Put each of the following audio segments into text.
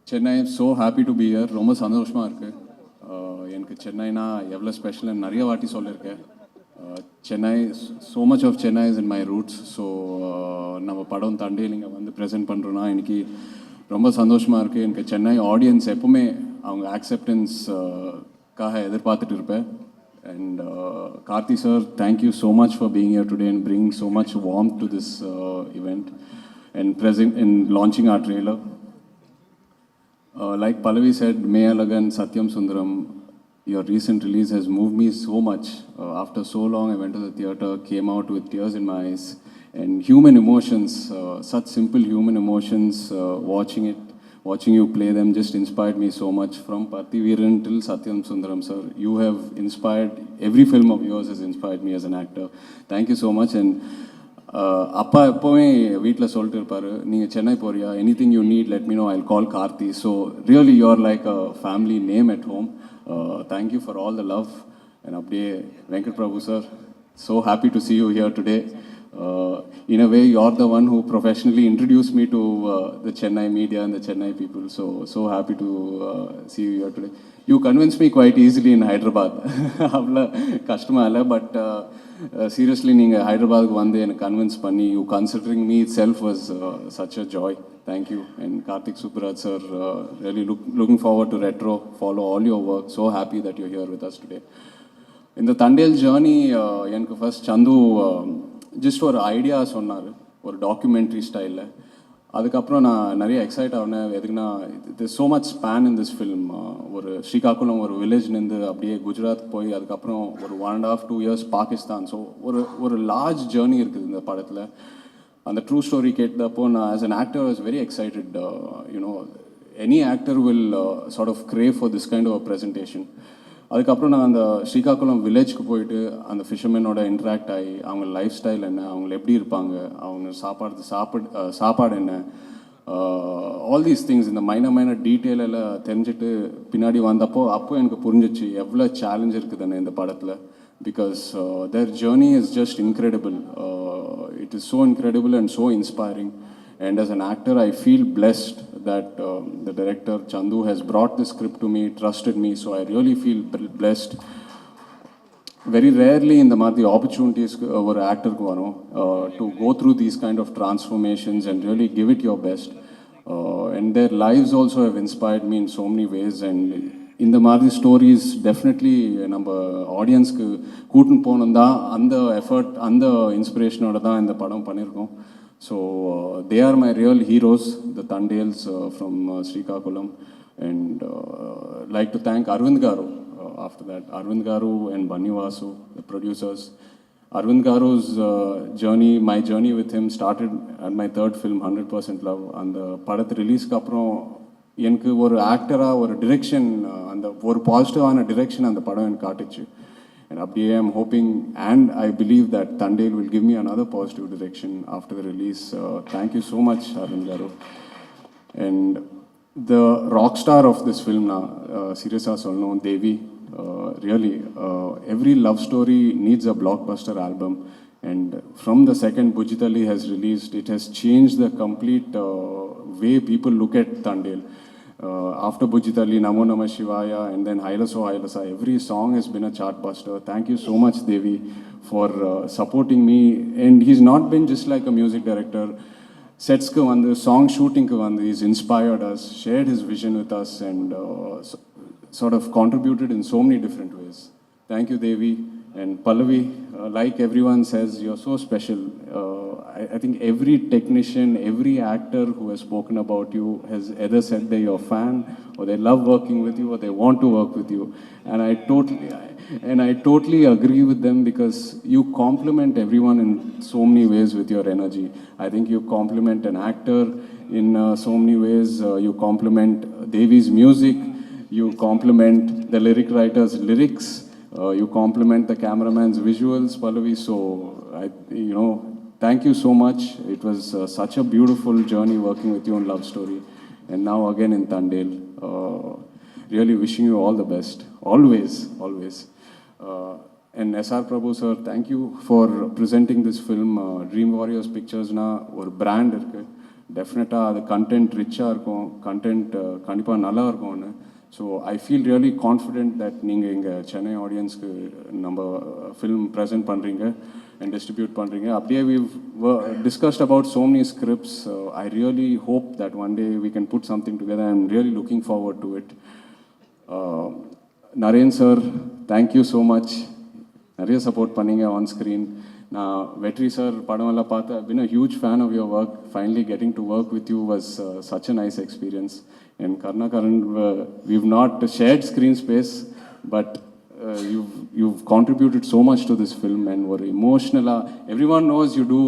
Chennai so happy to be here. ரொம்ப சந்தோஷமாக இருக்குது. எனக்கு சென்னைனா எவ்வளோ ஸ்பெஷல்னு நிறைய வாட்டி சொல்லியிருக்கேன். Chennai, so much of Chennai is in my roots. So நம்ம படம் தண்டையில் இங்கே வந்து ப்ரெசென்ட் பண்ணுறோன்னா எனக்கு ரொம்ப சந்தோஷமாக இருக்குது. எனக்கு சென்னை ஆடியன்ஸ் எப்பவுமே அவங்க ஆக்செப்டன்ஸ்க்காக எதிர்பார்த்துட்டு இருப்பேன். And Karthi sir, thank you so much for being here today and bring so much warm to this event and present in launching our trailer. Like Pallavi said, Meyalagan, Satyam Sundaram, your recent release has moved me so much. After so long, I went to the theatre, came out with tears in my eyes, and human emotions, such simple human emotions, watching you play them just inspired me so much. From Parthiveeran till Satyam Sundaram, sir, you have inspired, every film of yours has inspired me as an actor. Thank you so much. And அப்பா எப்போவுமே வீட்டில் சொல்லிட்டு இருப்பார், நீங்கள் சென்னை போறியா, anything you need let me know, I'll call Karthi. So really you are like a family name at home. Thank you for all the love. And அப்படியே Venkat Prabhu sir, so happy to see you here today. In a way, you are the one who professionally introduced me to the Chennai media and the Chennai people. So happy to see you here today. You convinced me quite easily in Hyderabad. அவ்வளோ கஷ்டமாக இல்லை, but seriously நீங்கள் ஹைதராபாத்துக்கு வந்து எனக்கு convince பண்ணி you considering me itself was such a joy. Thank you. And Karthik Subbaraj sir, really looking forward to Retro, follow all your work. So happy that you here with us today. இந்த Thandel journey எனக்கு first Chandu just ஒரு idea சொன்னார், ஒரு documentary ஸ்டைலில். அதுக்கப்புறம் நான் நிறைய excite ஆகினேன். எதுக்குன்னா, this so much span in this film. ஒரு ஸ்ரீகாக்குளம், ஒரு வில்லேஜ்லேருந்து அப்படியே குஜராத் போய் அதுக்கப்புறம் ஒரு 1.5 2 years பாகிஸ்தான். ஸோ ஒரு லார்ஜ் ஜேர்னி இருக்குது இந்த படத்தில். அந்த ட்ரூ ஸ்டோரி கேட்டப்போ நான் as an actor was very excited. You know, any actor will sort of crave for this kind of a presentation. அதுக்கப்புறம் நான் அந்த ஸ்ரீகாக்குளம் வில்லேஜ்க்கு போயிட்டு அந்த ஃபிஷர்மேனோட இன்ட்ராக்ட் ஆகி அவங்க லைஃப் ஸ்டைல் என்ன, அவங்க எப்படி இருப்பாங்க, அவங்க சாப்பாடு என்ன, ஆல் தீஸ் திங்ஸ், இந்த மைனர் டீட்டெயில் எல்லாம் தெரிஞ்சுட்டு பின்னாடி வந்தப்போ எனக்கு புரிஞ்சிச்சு எவ்வளோ சேலஞ்ச் இருக்குதுன்னு இந்த படத்தில். Because their journey is just incredible. It is so incredible and so inspiring. And as an actor, I feel blessed that the director Chandu has brought this script to me, trusted me. So I really feel blessed. Very rarely in the மாதிரி opportunities ஒரு ஆக்டருக்கு வரும் to go through these kind of transformations and really give it your best. And their lives also have inspired me in so many ways. And இந்த மாதிரி stories definitely நம்ம ஆடியன்ஸ்க்கு கூட்டின்னு போகணும் தான், அந்த எஃபர்ட், அந்த இன்ஸ்பிரேஷனோட தான் இந்த படம் பண்ணியிருக்கோம். So they are my real heroes, the Tandales from Srikakulam. And like to thank Arvind Garu after that. Arvind Garu and Banni Vasu, the producers. Arvind Garu's journey, my journey with him started at my third film, 100% Love. அந்த படத்து ரிலீஸ்க்கு அப்புறம் எனக்கு ஒரு ஆக்டராக ஒரு direction, அந்த ஒரு பாசிட்டிவான டிரெக்ஷன் அந்த படம் எனக்கு காட்டுச்சு. And அப்படியே I'm hoping and I believe that Tandel will give me another positive direction after the release. Thank you so much, Arvind Garu. And the rock star of this film now, seriously சொல்லணும், Devi. Really, every love story needs a blockbuster album. And from the second Bujitali has released, it has changed the complete way people look at Tandel. After Bujitali, Namo Namah Shivaya, and then Hailaso Hailasa, every song has been a chart buster. Thank you so much, Devi, for supporting me. And he's not been just like a music director. Sets ku vandu, song shooting ku vandu, he's inspired us, shared his vision with us, and sort of contributed in so many different ways. Thank you, Devi. And Pallavi, like everyone says, you're so special. I think every technician, every actor who has spoken about you has either said they're your fan, or they love working with you, or they want to work with you. And I totally agree with them, because you complement everyone in so many ways with your energy. I think you complement an actor in so many ways. You complement Devi's music. You complement the lyric writer's lyrics. You compliment the cameraman's visuals, Pallavi. So, thank you so much. It was such a beautiful journey working with you on Love Story. And now again in Tandel. Really wishing you all the best. Always, always. And S.R. Prabhu sir, thank you for presenting this film. Dream Warriors Pictures na or brand irukku. டெஃபினட்டாக அது content ரிச்சாக இருக்கும், content கண்டிப்பாக நல்லா இருக்கும்னு. So I feel really confident that நீங்கள் இங்கே சென்னை ஆடியன்ஸ்க்கு நம்ம ஃபில்ம் ப்ரெசென்ட் பண்ணுறீங்க அண்ட் டிஸ்ட்ரிபியூட் பண்ணுறீங்க. அப்படியே we've discussed about so many scripts. I really hope that one day we can put something together. I'm really looking forward to it. Naren sir, thank you so much. நிறைய support பண்ணீங்க on screen. நான் வெற்றி sir படமெல்லாம் பார்த்து I've been a huge fan of your work. Finally getting to work with you was such a nice experience. And Karnakaran, we've not shared screen space, but you've contributed so much to this film and were emotional. Everyone knows you do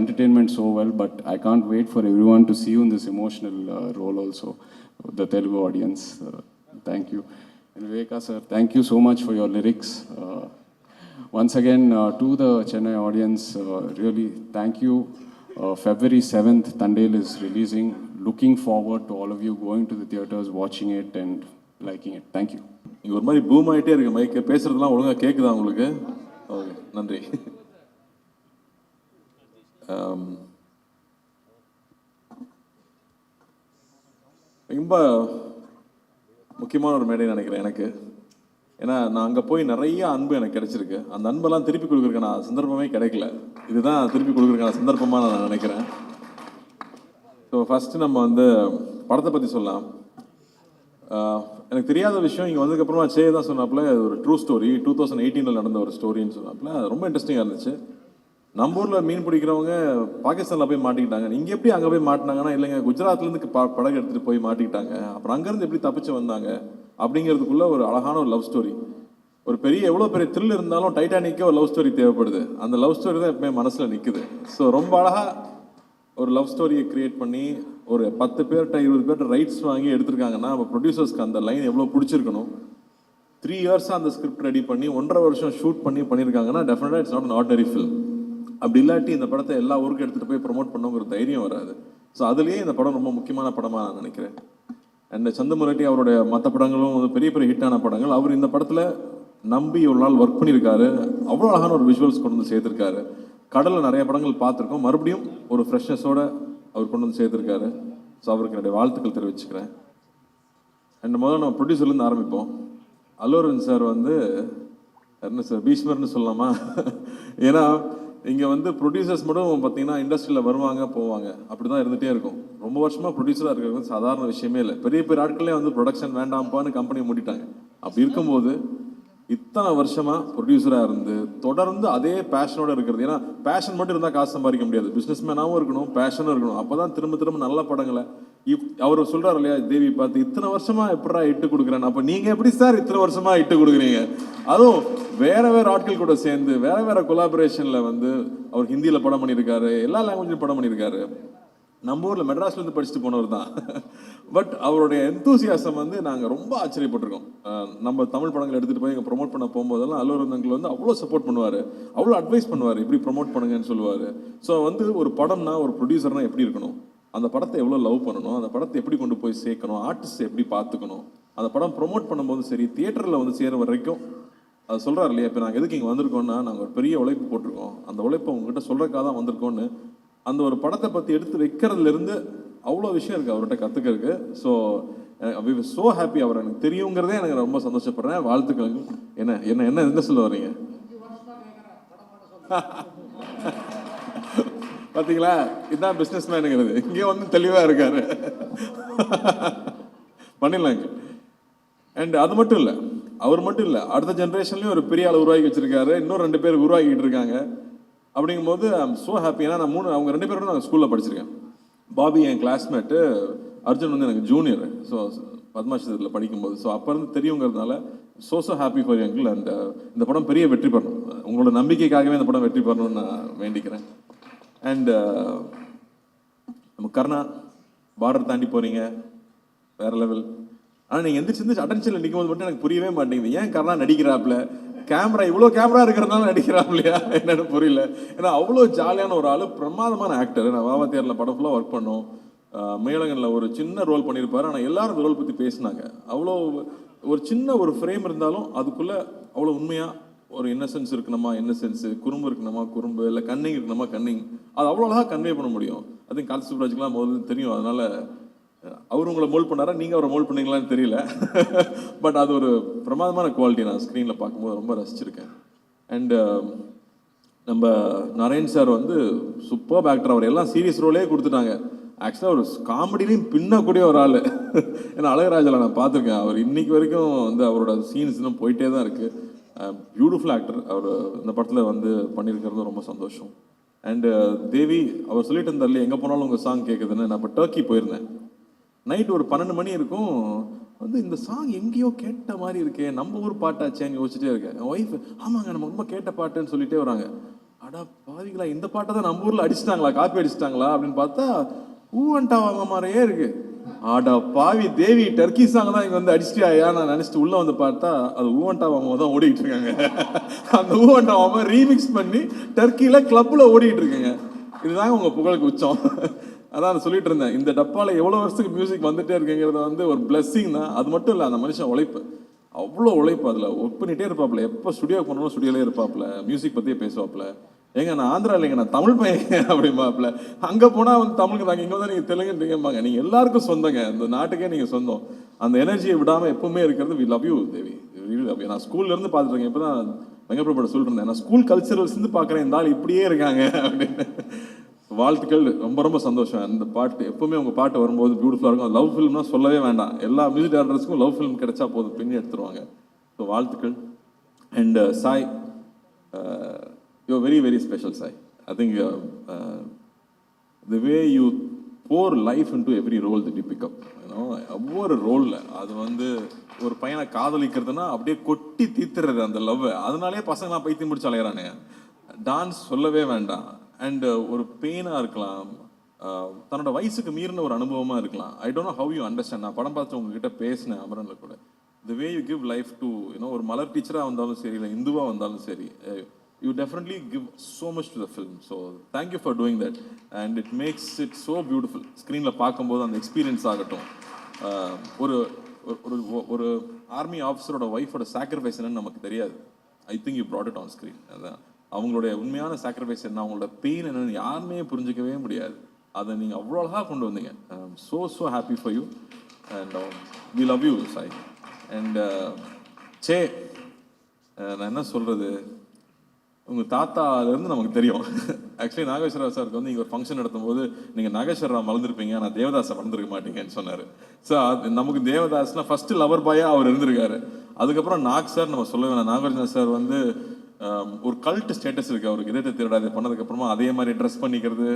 entertainment so well, but I can't wait for everyone to see you in this emotional role also, the Telugu audience. Thank you. And Viveka sir, thank you so much for your lyrics. Once again, to the Chennai audience, really thank you. February 7th, Thandel is releasing. Looking forward to all of you going to the theaters, watching it and liking it. Thank you. இங்கே ஒரு மாதிரி boom ஆகிட்டே இருக்கு மைக்கு, பேசுறதுலாம் ஒழுங்காக கேட்குதா உங்களுக்கு? Okay, நன்றி. ரொம்ப முக்கியமான ஒரு மேடை நினைக்கிறேன் எனக்கு. ஏன்னா நான் அங்கே போய் நிறைய அன்பு எனக்கு கிடைச்சிருக்கு. அந்த அன்பெல்லாம் திருப்பி கொடுக்குறதுக்கான சந்தர்ப்பமே கிடைக்கல. இதுதான் திருப்பி கொடுக்குறதுக்கான சந்தர்ப்பமாக நான் நினைக்கிறேன். ஸோ ஃபஸ்ட்டு நம்ம வந்து படத்தை பற்றி சொல்லலாம். எனக்கு தெரியாத விஷயம் இங்கே வந்ததுக்கப்புறமா சே தான் சொன்னாப்புல, ஒரு ட்ரூ ஸ்டோரி 2018 நடந்த ஒரு ஸ்டோரின்னு சொன்னாப்புல. ரொம்ப இன்ட்ரெஸ்டிங்காக இருந்துச்சு. நம்ம ஊரில் மீன் பிடிக்கிறவங்க பாகிஸ்தானில் போய் மாட்டிக்கிட்டாங்க. இங்கே எப்படி அங்கே போய் மாட்டினாங்கன்னா, இல்லைங்க குஜராத்லேருந்து படகு எடுத்துகிட்டு போய் மாட்டிக்கிட்டாங்க, அப்புறம் அங்கேருந்து எப்படி தப்பிச்சு வந்தாங்க அப்படிங்கிறதுக்குள்ள ஒரு அழகான ஒரு லவ் ஸ்டோரி. ஒரு பெரிய எவ்வளோ பெரிய த்ரில் இருந்தாலும் டைட்டானிக்கே ஒரு லவ் ஸ்டோரி தேவைப்படுது. அந்த லவ் ஸ்டோரி தான் எப்பவுமே மனசில் நிற்குது. ஸோ ரொம்ப அழகாக ஒரு லவ் ஸ்டோரியை க்ரியேட் பண்ணி ஒரு 10 பேர்கிட்ட 20 பேர்கிட்ட ரைட்ஸ் வாங்கி எடுத்திருக்காங்கன்னா, நம்ம ப்ரொடியூசர்ஸ்க்கு அந்த லைன் எவ்வளோ பிடிச்சிருக்கணும். 3 இயர்ஸாக அந்த ஸ்கிரிப்ட் ரெடி பண்ணி 1.5 வருஷம் ஷூட் பண்ணியிருக்காங்கன்னா டெஃபினட்டாக it's not an ordinary film. அப்படி இல்லாட்டி இந்த படத்தை எல்லா ஊருக்கும் எடுத்துகிட்டு போய் ப்ரொமோட் பண்ணவங்க தைரியம் வராது. ஸோ அதுலேயே இந்த படம் ரொம்ப முக்கியமான படமாக நான் நினைக்கிறேன். அண்ட் சந்தமுரட்டி அவருடைய மற்ற படங்களும் பெரிய பெரிய ஹிட்டான படங்கள். அவர் இந்த படத்தில் நம்பி ஒரு நாள் ஒர்க் பண்ணியிருக்காரு. அவ்வளோ அழகான ஒரு விஷுவல்ஸ் கொண்டு வந்து சேர்த்துருக்காரு. கடலில் நிறைய படங்கள் பார்த்துருக்கோம், மறுபடியும் ஒரு ஃப்ரெஷ்னஸோடு அவர் கொண்டு வந்து சேர்த்துருக்காரு. ஸோ அவருக்கு என்னுடைய வாழ்த்துக்கள் தெரிவிச்சுக்கிறேன். அண்ட் முதல்ல நம்ம ப்ரொடியூசர்லேருந்து ஆரம்பிப்போம். அல்லு அர்ஜுன் சார் வந்து என்ன சார் பீஷ்மர்னு சொல்லலாமா? ஏன்னா இங்கே வந்து ப்ரொடியூசர்ஸ் மட்டும் பார்த்தீங்கன்னா இண்டஸ்ட்ரியில் வருவாங்க போவாங்க, அப்படி தான் இருந்துகிட்டே இருக்கும். ரொம்ப வருஷமாக ப்ரொடியூசராக இருக்கிறது சாதாரண விஷயமே இல்லை. பெரிய பெரிய ஆட்களே வந்து ப்ரொடக்ஷன் வேண்டாம்ப்பான்னு கம்பெனியை மூடிட்டாங்க. அப்படி இருக்கும்போது இத்தனை வருஷமாக ப்ரொடியூசராக இருந்து தொடர்ந்து அதே பேஷனோடு இருக்கிறது. ஏன்னா பேஷன் மட்டும் இருந்தால் காசு சம்பாதிக்க முடியாது. பிஸ்னஸ் மேனாகவும் இருக்கணும், பேஷனும் இருக்கணும். அப்போ தான் திரும்ப திரும்ப நல்ல படங்களை அவர் சொல்கிறார் இல்லையா, தேவி பார்த்து இத்தனை வருஷமாக எப்படா இட்டு கொடுக்குறேன். அப்போ நீங்கள் எப்படி சார் இத்தனை வருஷமாக இட்டு கொடுக்குறீங்க? அதுவும் வேறு வேறு ஆட்கள் கூட சேர்ந்து வேறு வேறு கொலாபரேஷனில் வந்து அவர் ஹிந்தியில் படம் பண்ணியிருக்காரு, எல்லா லாங்குவேஜ்லையும் படம் பண்ணியிருக்காரு. நம்ம ஊரில் மெட்ராஸ்லேருந்து படிச்சுட்டு போனவர் தான். பட் அவருடைய எந்தூசியாசம் வந்து நாங்கள் ரொம்ப ஆச்சரியப்பட்டிருக்கோம். நம்ம தமிழ் படங்கள் எடுத்துகிட்டு போய் இங்கே ப்ரொமோட் பண்ண போகும்போதெல்லாம் அல்லு அர்ஜுன் அங்கிள் வந்து அவ்வளோ சப்போர்ட் பண்ணுவார், அவ்வளோ அட்வைஸ் பண்ணுவார், இப்படி ப்ரொமோட் பண்ணுங்கன்னு சொல்லுவார். ஸோ வந்து ஒரு படம்னா ஒரு ப்ரொடியூசர்னால் எப்படி இருக்கணும், அந்த படத்தை எவ்வளோ லவ் பண்ணணும், அந்த படத்தை எப்படி கொண்டு போய் சேர்க்கணும், ஆர்டிஸ்ட் எப்படி பார்த்துக்கணும், அந்த படம் ப்ரொமோட் பண்ணும்போது சரி, தியேட்டரில் வந்து சேர வரைக்கும் அது சொல்கிறார் இல்லையா. இப்போ நாங்கள் எதுக்கு இங்கே வந்திருக்கோம்னா, நாங்கள் ஒரு பெரிய உழைப்பு போட்டிருக்கோம், அந்த உழைப்பை உங்ககிட்ட சொல்கிறக்காக தான் வந்திருக்கோன்னு அந்த ஒரு படத்தை பற்றி எடுத்து வைக்கிறதுலேருந்து அவ்வளோ விஷயம் இருக்குது அவர்கிட்ட கற்றுக்கிறதுக்கு. So we were so happy. அவர் எனக்கு தெரியுங்கிறதே எனக்கு ரொம்ப சந்தோஷப்படுறேன். வாழ்த்துக்கள். என்ன என்ன என்ன என்ன சொல்ல வரீங்க? பார்த்தீங்களா, இதுதான் பிஸ்னஸ் மேனுங்கிறது. இங்கே வந்து தெளிவாக இருக்காரு. பண்ணிடலாங்க. அண்ட் அது மட்டும் இல்லை, அவர் மட்டும் இல்லை, அடுத்த ஜென்ரேஷன்லேயும் ஒரு பெரிய ஆள் உருவாக்கி வச்சுருக்காரு. இன்னும் 2 பேர் உருவாக்கிட்டு இருக்காங்க. அப்படிங்கும்போது ஐ எம் ஸோ ஹாப்பி. ஏன்னா நான் அவங்க 2 பேரோட நாங்கள் ஸ்கூலில் படிச்சிருக்கேன். பாபி என் கிளாஸ்மேட்டு, அர்ஜுன் வந்து எனக்கு ஜூனியர். ஸோ பத்மாஷத்தில் படிக்கும்போது ஸோ அப்போ இருந்து தெரியுங்கிறதுனால so happy for you uncle. And இந்த படம் பெரிய வெற்றி பெறணும். உங்களோட நம்பிக்கைக்காகவே இந்த படம் வெற்றி பெறணும்னு நான் வேண்டிக்கிறேன். அண்ட் நம்ம கர்ணா பார்டர் தாண்டி போகிறீங்க, வேறு லெவல். ஆனால் நீங்கள் எந்திரிச்சு அட்டென்ஷனில் நிற்கும் போது மட்டும் எனக்கு புரியவே மாட்டேங்குது. ஏன் கர்ணா நடிக்கிறாப்புல? கேமரா இவ்வளோ கேமரா இருக்கிறதுனால நடிக்கிறான் இல்லையா என்னன்னு புரியல. ஏன்னா அவ்வளோ ஜாலியான ஒரு ஆள், பிரமாதமான ஆக்டர். நான் வாவாத்தியாரில் படம் ஃபுல்லாக ஒர்க் பண்ணோம். மேலகனில் ஒரு சின்ன ரோல் பண்ணியிருப்பார். ஆனால் எல்லாரும் ரோல் பற்றி பேசினாங்க. அவ்வளோ ஒரு சின்ன ஒரு ஃப்ரேம் இருந்தாலும் அதுக்குள்ளே அவ்வளோ உண்மையாக ஒரு இன்னசென்ஸ் இருக்கணுமா இன்னசென்ஸு, குறும்பு இருக்கணுமா குறும்பு, இல்லை கன்னிங் இருக்கணுமா கன்னிங், அது அவ்வளோ அழகாக கன்வே பண்ண முடியும். அது கார்த்திக் சுப்ராஜுக்குலாம் முதல்ல தெரியும். அதனால அவர் உங்களை மோல்ட் பண்ணாரா, நீங்கள் அவரை மோல்ட் பண்ணீங்களான்னு தெரியல. பட் அது ஒரு பிரமாதமான குவாலிட்டி. நான் ஸ்க்ரீனில் பார்க்கும்போது ரொம்ப ரசிச்சிருக்கேன். அண்டு நம்ம நரேன் சார் வந்து சூப்பர் ஆக்டர். அவர் எல்லாம் சீரியஸ் ரோலே கொடுத்துட்டாங்க. ஆக்சுவலாக ஒரு காமெடிலையும் பின்னக்கூடிய ஒரு ஆள். ஏன்னா அழகராஜில் நான் பார்த்துருக்கேன். அவர் இன்னைக்கு வரைக்கும் வந்து அவரோட சீன்ஸ் இன்னும் போயிட்டே தான் இருக்குது. Beautiful actor. அவர் இந்த படத்தில் வந்து பண்ணியிருக்கிறது ரொம்ப சந்தோஷம். அண்டு தேவி அவர் சொல்லிட்டு இருந்தார்ல, எங்கே போனாலும் உங்கள் சாங் கேட்குதுன்னு. நான் இப்போ டர்க்கி போயிருந்தேன். நைட் ஒரு 12 மணி இருக்கும். வந்து இந்த சாங் எங்கேயோ கேட்ட மாதிரி இருக்கே, நம்ம ஊர் பாட்டாச்சேன்னு யோசிச்சுட்டே இருக்கேன். என் ஒய்ஃப் ஆமாங்க நம்ம ரொம்ப கேட்ட பாட்டுன்னு சொல்லிட்டே வராங்க. அடா பாவிங்களா, இந்த பாட்டை தான் நம்ம ஊரில் அடிச்சிட்டாங்களா, காப்பி அடிச்சிட்டாங்களா அப்படின்னு பார்த்தா ஊவன்டா வாங்க மாதிரியே இருக்கு. ஆடா பாவி தேவி, டர்க்கி சாங் தான் இங்கே வந்து அடிச்சிட்டியா நான் நினச்சிட்டு உள்ளே வந்து பார்த்தா அது ஊவன்டா வாங்க தான் ஓடிக்கிட்டு இருக்காங்க. அந்த ஊவன்டா வாங்க ரீமிக்ஸ் பண்ணி டர்க்கியில் கிளப்பில் ஓடிக்கிட்டு இருக்குங்க. இதுதாங்க உங்கள் புகழுக்கு உச்சம். அதான் சொல்லிட்டு இருந்தேன், இந்த டப்பாவில் எவ்வளோ வருஷத்துக்கு மியூசிக் வந்துட்டே இருக்குங்கிறது வந்து ஒரு பிளெஸ்ஸிங் தான். அது மட்டும் இல்லை, அந்த மனுஷன் உழைப்பு, அவ்வளோ உழைப்பு. அதில் ஒர்க் பண்ணிகிட்டே இருப்பாப்புல. எப்போ ஸ்டுடியோ போனாலும் ஸ்டுடியோலே இருப்பாப்புல. மியூசிக் பற்றியே பேசுவாப்புல. ஏங்க நான் ஆந்திரா இல்லைங்க, நான் தமிழ் பையன் அப்படிம்பாப்புல. அங்கே போனால் வந்து தமிழுக்கு தாங்க, இங்கே வந்து நீங்கள் தெலுங்குன்றீங்கம்பாங்க. நீங்கள் எல்லாருக்கும் சொந்தங்க, இந்த நாட்டுக்கே நீங்கள் சொந்தம். அந்த எனர்ஜியை விடாமல் எப்பவுமே இருக்கிறது. We love you Devi, love you. நான் ஸ்கூல்லேருந்து பார்த்துருக்கேன். இப்போ தான் வெங்கப்பிரபட சொல்லிட்டு இருந்தேன், நான் ஸ்கூல் கல்ச்சரல்ஸ்லேருந்து பார்க்குறேன், இந்த ஆள் இப்படியே இருக்காங்க அப்படின்னு. வாழ்த்துக்கள். ரொம்ப ரொம்ப சந்தோஷம். அந்த பாட்டு எப்பவுமே உங்கள் பாட்டு வரும்போது பியூட்டிஃபுல்லாக இருக்கும். லவ் ஃபிலிம்னா சொல்லவே வேண்டாம். எல்லா மியூசிக் டேரக்டர்ஸ்க்கும் லவ் ஃபிலிம் கிடைச்சா போதும், பின்னி எடுத்துருவாங்க. ஸோ வாழ்த்துக்கள். And Sai, you very very special Sai. I think the way you pour life in to every role that you pick up. ஒவ்வொரு ரோலில் அது வந்து ஒரு பையனை காதலிக்கிறதுனா அப்படியே கொட்டி தீத்துறது அந்த லவ். அதனாலே பசங்களாம் பைத்தியம் முடிச்சு அலையிறானே. டான்ஸ் சொல்லவே வேண்டாம். அண்ட் ஒரு பெயினாக இருக்கலாம், தன்னோட வயசுக்கு மீறின ஒரு அனுபவமாக இருக்கலாம். I don't know how you understand. நான் படம் பார்த்து உங்ககிட்ட பேசினேன் அமரனில் கூட. The way you give life to ஒரு மலர் டீச்சராக வந்தாலும் சரி, இல்லை இந்துவாக வந்தாலும் சரி, you definitely give so much to the film. So thank you for doing that. And it makes it so beautiful. ஸ்க்ரீனில் பார்க்கும்போது அந்த எக்ஸ்பீரியன்ஸ் ஆகட்டும். ஒரு ஒரு ஆர்மி ஆஃபீஸரோட ஒய்ஃபோட சாக்ரிஃபைஸ் என்னன்னு நமக்கு தெரியாது. I think you broad it on screen. அதான் அவங்களுடைய உண்மையான சாக்ரிஃபைஸ் என்ன, அவங்களோட பெயின் என்னன்னு யாருமே புரிஞ்சிக்கவே முடியாது. அதை நீங்கள் அவ்வளோ அழகாக கொண்டு வந்தீங்க. So happy for you. And we love you Sai. And say, நான் என்ன சொல்கிறது, உங்கள் தாத்தாலேருந்து நமக்கு தெரியும். ஆக்சுவலி நாகேஸ்வரா சாருக்கு வந்து இங்கே ஒரு ஃபங்க்ஷன் நடத்தும் போது நீங்கள் நாகேஸ்வரா மறந்துருப்பீங்க, நான் தேவதாஸை மறந்துருக்க மாட்டீங்கன்னு சொன்னார். ஸோ நமக்கு தேவதாஸ்னால் ஃபஸ்ட்டு லவர் பாயாக அவர் இருந்திருக்காரு. அதுக்கப்புறம் நாக் சார் நம்ம சொல்ல வேணாம். நாகார்ஜுனா சார் வந்து ஒரு கல்ட் ஸ்டேட்டஸ் இருக்குது அவருக்கு. இதயத்தை திருடாது பண்ணதுக்கப்புறமா அதே மாதிரி ட்ரெஸ் பண்ணிக்கிறது,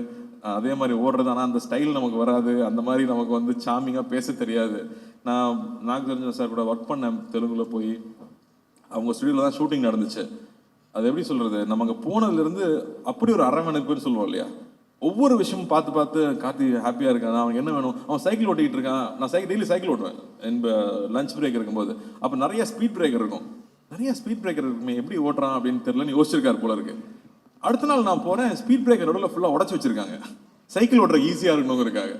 அதே மாதிரி ஓடுறது. ஆனால் அந்த ஸ்டைல் நமக்கு வராது. அந்த மாதிரி நமக்கு வந்து சாமிங்காக பேச தெரியாது. நான் நாகார்ஜுனா சார் கூட ஒர்க் பண்ணேன் தெலுங்குல போய். அவங்க ஸ்டுடியோவில் தான் ஷூட்டிங் நடந்துச்சு. அது எப்படி சொல்கிறது, நம்ம அங்கே போனதுலேருந்து அப்படி ஒரு அரவணைப்புன்னு சொல்லுவோம் இல்லையா. ஒவ்வொரு விஷயமும் பார்த்து பார்த்து கார்த்தி ஹாப்பியாக இருக்கான். அவனுக்கு என்ன வேணும், அவன் சைக்கிள் ஓட்டிகிட்டு இருக்கான். நான் டெய்லி சைக்கிள் ஓட்டுவேன் என் லஞ்ச் பிரேக் இருக்கும்போது. அப்போ நிறைய ஸ்பீட் பிரேக்கர் இருக்கும். நிறைய ஸ்பீட் பிரேக்கர் இருக்குமே, எப்படி ஓட்டுறான் அப்படின்னு தெரியலன்னு யோசிச்சிருக்காரு போல இருக்கு. அடுத்த நாள் நான் போகிறேன், ஸ்பீட் பிரேக்கர் நடுவில் ஃபுல்லாக உடச்சி வச்சிருக்காங்க. சைக்கிள் ஓட்டுற ஈஸியாக இருக்கணுங்கிறதுக்காக.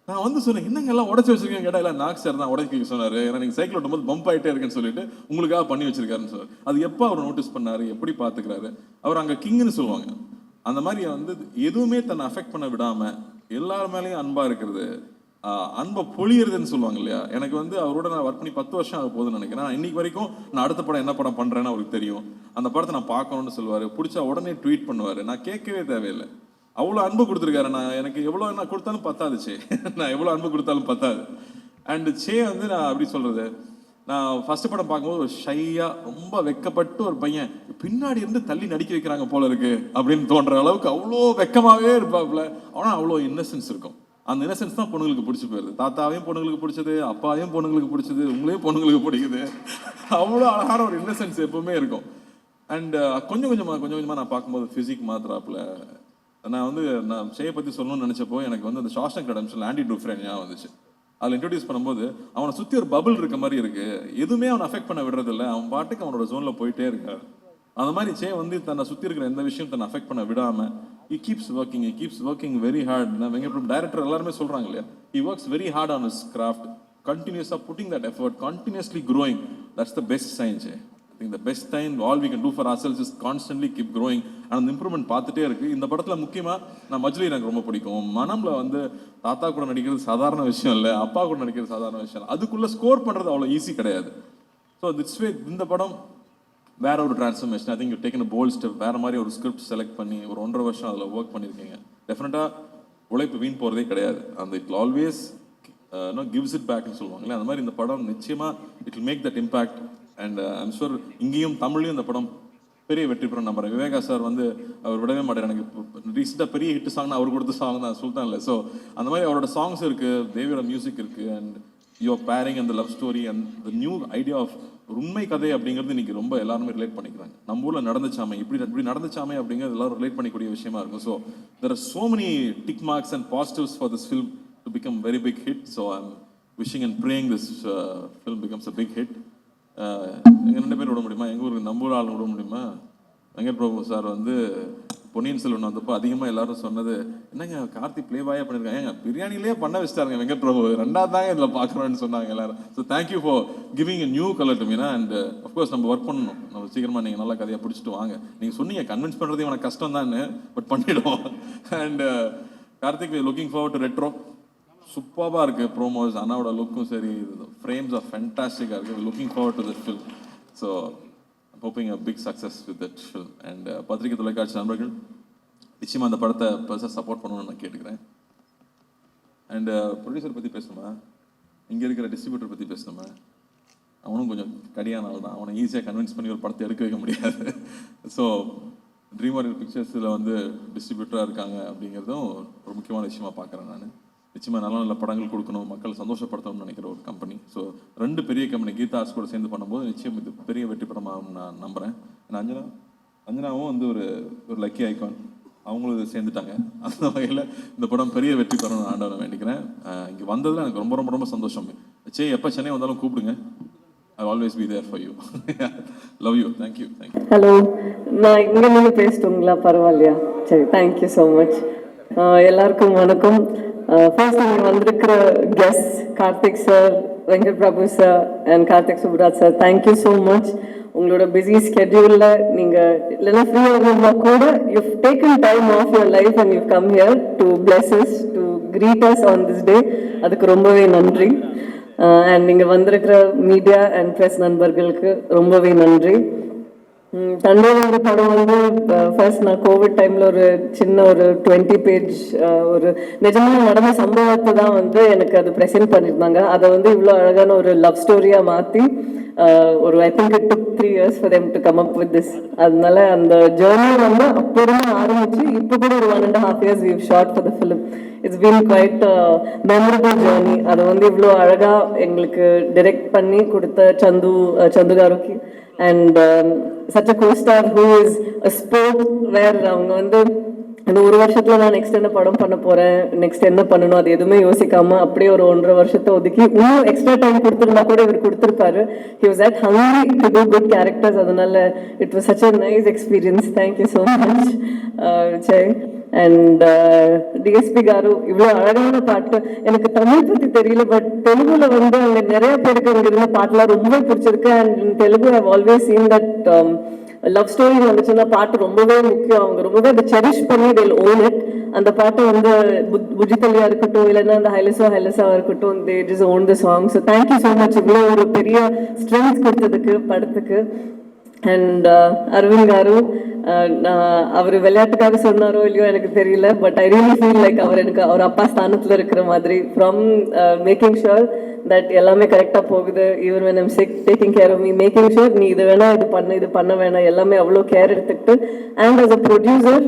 நான் வந்து சொன்னேன், என்னங்க எல்லாம் உடச்சி வச்சிருக்கேன் கேட்டால், இல்லை நாக் சார் தான் உடச்சி சொன்னார். ஏன்னா நீங்கள் சைக்கிள் ஓட்டும் போது பம்ப் ஆகிட்டே இருக்குன்னு சொல்லிட்டு உங்களுக்காக பண்ணி வச்சிருக்காருன்னு சொன்னார். அது எப்போ அவர் நோட்டீஸ் பண்ணார், எப்படி பார்த்துக்கிறாரு. அவர் அங்கே கிங்குன்னு சொல்லுவாங்க. அந்த மாதிரி வந்து எதுவுமே தன்னை அஃபெக்ட் பண்ண விடாமல் எல்லார் மேலேயும் அன்பாக இருக்கிறது, அன்பை பொழியறதுன்னு சொல்லுவாங்க இல்லையா. எனக்கு வந்து அவரோட நான் ஒர்க் பண்ணி 10 வருஷம் ஆக போகுதுன்னு நினைக்கிறேன். இன்னைக்கு வரைக்கும் நான் அடுத்த படம் என்ன படம் பண்ணுறேன்னு அவருக்கு தெரியும். அந்த படத்தை நான் பார்க்கணும்னு சொல்லுவார். பிடிச்சா உடனே ட்வீட் பண்ணுவார். நான் கேட்கவே தேவையில்லை, அவ்வளோ அன்பு கொடுத்துருக்காரு. நான் எனக்கு எவ்வளோ என்ன கொடுத்தாலும் பத்தாதுச்சு. நான் எவ்வளோ அன்பு கொடுத்தாலும் பத்தாது. அண்டு சே வந்து நான் அப்படி சொல்கிறது, நான் ஃபர்ஸ்ட் படம் பார்க்கும்போது ஒரு ஷையாக ரொம்ப வெக்கப்பட்டு ஒரு பையன் பின்னாடி இருந்து தள்ளி நடிக்க வைக்கிறாங்க போல இருக்கு அப்படின்னு தோன்ற அளவுக்கு அவ்வளோ வெக்கமாகவே இருப்பாப்புல. ஆனால் அவ்வளோ இன்னசென்ஸ் இருக்கும். அந்த இன்னசென்ஸ் தான் பொண்ணுங்களுக்கு பிடிச்சி போயிருது. தாத்தாவையும் பொண்ணுங்களுக்கு பிடிச்சது, அப்பாவையும் பொண்ணுங்களுக்கு பிடிச்சது, உங்களையும் பொண்ணுங்களுக்கு பிடிக்குது. அவ்வளோ அழகான ஒரு இன்னசென்ஸ் எப்பவுமே இருக்கும். அண்ட் கொஞ்சம் கொஞ்சமாக நான் பார்க்கும்போது ஃபிசிக் மாத்திராப்புல. நான் வந்து நான் ஷேயை பற்றி சொல்லணும்னு நினச்சப்போ எனக்கு வந்து அந்த ஷாஸ்டங்க் ரெடெம்ப்ஷன் ஆண்டி டூஃப்ரேன் ஞாபகம் வந்துச்சு. அதில் இன்ட்ரடியூஸ் பண்ணும்போது அவனை சுற்றி ஒரு பபிள் இருக்க மாதிரி இருக்கு. எதுவுமே அவனை அஃபெக்ட் பண்ண விடுறதில்ல. அவன் பாட்டுக்கு அவனோட ஜோனில் போயிட்டே இருக்காரு. அந்த மாதிரி சே வந்து தன்னை சுற்றி இருக்கிற எந்த விஷயம் தன்னை அஃபெக்ட் பண்ண விடாமல் he keeps working very hard. Venkat Prabhu director எல்லாருமே சொல்கிறாங்க இல்லையா, he works very hard on his craft, continuously putting that effort, continuously growing. That's the best sign, Jay. I the best time all we can do for ourselves is constantly keep growing and அந்த improvement பார்த்துட்டே இருக்கு. இந்த படத்தில் முக்கியமாக நான் மஜ்லி எனக்கு ரொம்ப பிடிக்கும். மனம்ல வந்து தாத்தா கூட நடிக்கிறது சாதாரண விஷயம் இல்லை, அப்பா கூட நடிக்கிறது சாதாரண விஷயம் இல்லை, அதுக்குள்ளே ஸ்கோர் பண்ணுறது அவ்வளோ ஈஸி கிடையாது. ஸோ திட்ஸ் வே இந்த படம் வேற ஒரு transformation. I think you taken a bolt step. வேற மாதிரி ஒரு ஸ்கிரிப்ட் செலக்ட் பண்ணி ஒரு 1.5 வருஷம் அதில் ஒர்க் பண்ணியிருக்கீங்க. டெஃபினட்டாக உழைப்பு வீண் போகிறதே கிடையாது. அந்த இட் ஆல்வேஸ் கிவ்ஸ் இட் பேக்னு சொல்லுவாங்களே, அந்த மாதிரி இந்த படம் நிச்சயமாக it will make that impact. And I'm sure இங்கேயும் தமிழ்லையும் இந்த படம் பெரிய வெற்றி பெறும் நம்புறேன். விவேகா சார் வந்து அவர் விடவே மாட்டார். எனக்கு ரீசெண்டாக பெரிய ஹிட் சாங்னா அவர் கொடுத்த சாங் தான் சுல்தான் இல்லை. ஸோ அந்த மாதிரி அவரோட சாங்ஸ் இருக்குது, தேவியோட மியூசிக் இருக்குது, அண்ட் யுவர் பேரிங் அந்த love story and the new idea of உண்மை கதை அப்படிங்கிறது இன்னைக்கு ரொம்ப எல்லாருமே ரிலேட் பண்ணிக்கிறாங்க. நம்ம ஊரில் நடந்துச்சாமே, இப்படி நடந்துச்சாமே அப்படிங்கிறது எல்லாரும் ரிலேட் பண்ணிக்கூடிய விஷயமா இருக்கும். So there are so many tick marks and positives for this film to become very big hit. So I am wishing and praying this film becomes a big hit. எங்கள் 2 பேர் விட முடியுமா? எங்கள் ஊருக்கு நம்ம ஊர் ஆள் விட முடியுமா? வெங்கட் பிரபு சார் வந்து பொன்னியின் செல்வன் வந்தப்போ அதிகமாக எல்லாரும் சொன்னது, என்னங்க கார்த்திக் பிளேபாயாக பண்ணியிருக்காங்க, ஏங்க பிரியாணிலேயே பண்ண வச்சுட்டாருங்க வெங்கட் பிரபு, 2வது தாங்க இதில் பார்க்குறோன்னு சொன்னாங்க எல்லாரும். So thank you for giving a new colour to Meena. And of course நம்ம ஒர்க் பண்ணணும். நம்ம சீக்கிரமாக நீங்கள் நல்லா கதையாக பிடிச்சிட்டு வாங்க. நீங்கள் சொன்னீங்க கன்வின்ஸ் பண்ணுறதே எனக்கு கஷ்டம் தான், பட் பண்ணிவிடுவோம். And Karthik looking forward to retro. சூப்பராக இருக்குது ப்ரோமோஸ், அண்ணாவோட லுக்கும் சரி, ஃப்ரேம்ஸ் ஆஃப் ஃபேண்டாஸ்டிக்காக இருக்குது. Looking forward to that film. So hoping a big success with that film. And பத்திரிகை தொலைக்காட்சி நண்பர்கள் நிச்சயமாக அந்த படத்தை பெருசாக சப்போர்ட் பண்ணணும்னு நான் கேட்டுக்கிறேன். அண்ட் ப்ரொடியூசர் பற்றி பேசணுமா, இங்கே இருக்கிற டிஸ்ட்ரிபியூட்டர் பற்றி பேசணுமா? அவனும் கொஞ்சம் கடியான ஆள் தான், அவனை ஈஸியாக கன்வின்ஸ் பண்ணி ஒரு படத்தை எடுக்க வைக்க முடியாது. ஸோ ட்ரீம் வாரியர் பிக்சர்ஸில் வந்து டிஸ்ட்ரிபியூட்டராக இருக்காங்க அப்படிங்கிறதும் ஒரு முக்கியமான விஷயமா பார்க்குறேன் நான். நிச்சயமாக நல்ல நல்ல படங்கள் கொடுக்கணும், மக்கள் சந்தோஷப்படுத்தணும்னு நினைக்கிற ஒரு கம்பெனி. ஸோ 2 பெரிய கம்பெனி கீதா ஆர்ட்ஸ் கூட சேர்ந்து பண்ணும்போது நிச்சயம் இது பெரிய வெற்றி படமாகும் நான் நம்புகிறேன். ஏன்னா அஞ்சனாவும் வந்து ஒரு லக்கி ஐகான், அவங்களும் இதை சேர்ந்துட்டாங்க. அந்த வகையில் இந்த படம் பெரிய வெற்றி பெறணும்னு ஆண்டவனை வேண்டிக்கிறேன். இங்கே வந்ததில் எனக்கு ரொம்ப ரொம்ப ரொம்ப சந்தோஷம். எப்போ சென்னை வந்தாலும் கூப்பிடுங்க. I will always be there for you. Love you. Thank you. Hello, நான் இங்கே நின்று பேசிட்டுங்களா? பரவாயில்லையா? சரி, தேங்க்யூ ஸோ மச். எல்லாருக்கும் வணக்கம். ஃபர்ஸ்ட் நீங்கள் வந்திருக்கிற guest Karthik sir, Venkat Prabhu sir and Karthik Subbaraj sir, thank you so much. உங்களோட பிஸி ஸ்கெட்யூலில் நீங்கள் இல்லைன்னா ஃப்ரீயாக இருந்தால் கூட you've taken time off your life and you've come here to bless us, to greet us on this day. அதுக்கு ரொம்பவே நன்றி. அண்ட் நீங்கள் வந்திருக்கிற மீடியா அண்ட் ப்ரெஸ் நண்பர்களுக்கு ரொம்பவே நன்றி. தண்டோட படம் வந்து ஃபர்ஸ்ட் நான் கோவிட் டைமில் ஒரு சின்ன ஒரு 20 பேஜ் ஒரு நிஜமாக நடந்த சம்பவத்தை தான் வந்து எனக்கு அது ப்ரெசென்ட் பண்ணியிருந்தாங்க. அதை வந்து இவ்வளோ அழகான ஒரு லவ் ஸ்டோரியாக மாற்றி ஒரு ஐ think it took 3 years for them to come up with this. அதனால அந்த ஜேர்னி வந்து அப்போ இருந்து ஆரம்பிச்சு இப்போ கூட ஒரு 1.5 years we've shot for the film. It's been quite a memorable journey. அதை வந்து இவ்வளோ அழகாக எங்களுக்கு டிரெக்ட் பண்ணி கொடுத்த சந்து காருக்கு and such a co-star who is a sport where அவங்க வந்து இந்த 1 வருஷத்துல நான் நெக்ஸ்ட் என்ன படம் பண்ண போறேன், நெக்ஸ்ட் என்ன பண்ணணும், அது எதுவுமே யோசிக்காம அப்படியே ஒரு 1.5 வருஷத்தை ஒதுக்கி இன்னும் எக்ஸ்ட்ரா டைம் கொடுத்துருந்தா கூட இவர் கொடுத்துருப்பாரு. He was that hungry to do good characters. அதனால it was such a nice experience. Thank you so much, Jay. And DSP car இவ்வளோ அழகான பாட்டு. எனக்கு தமிழ் பற்றி தெரியல, பட் தெலுங்குல வந்து அங்கே நிறைய பேருக்கு அங்கே இருந்த பாட்டுலாம் ரொம்ப பிடிச்சிருக்கு. And Telugu I've always scene that love story வந்துச்சுன்னா பாட்டு ரொம்பவே முக்கியம். அவங்க ரொம்பவே அதை செரிஷ் பண்ணி they'll own it. அந்த பாட்டு வந்து புஜித்தலியா இருக்கட்டும் இல்லைன்னா அந்த ஹைலஸாவாக இருக்கட்டும், they just own the song. So thank you so much இவ்வளோ ஒரு பெரிய ஸ்ட்ரென்த் கொடுத்ததுக்கு படத்துக்கு. அண்ட் அரவிந்த் காரு, அவர் விளையாட்டுக்காக சொன்னாரோ இல்லையோ எனக்கு தெரியல, but I really feel like அவர் அப்பா ஸ்தானத்தில் இருக்கிற மாதிரி. ஃப்ரம் மேக்கிங் ஷுர் தட் எல்லாமே கரெக்டாக போகுது, even when I'm sick taking care of me, making sure நீ இது வேணா இது பண்ண வேணாம், எல்லாமே அவ்வளோ கேர் எடுத்துக்கிட்டு. அண்ட் as a producer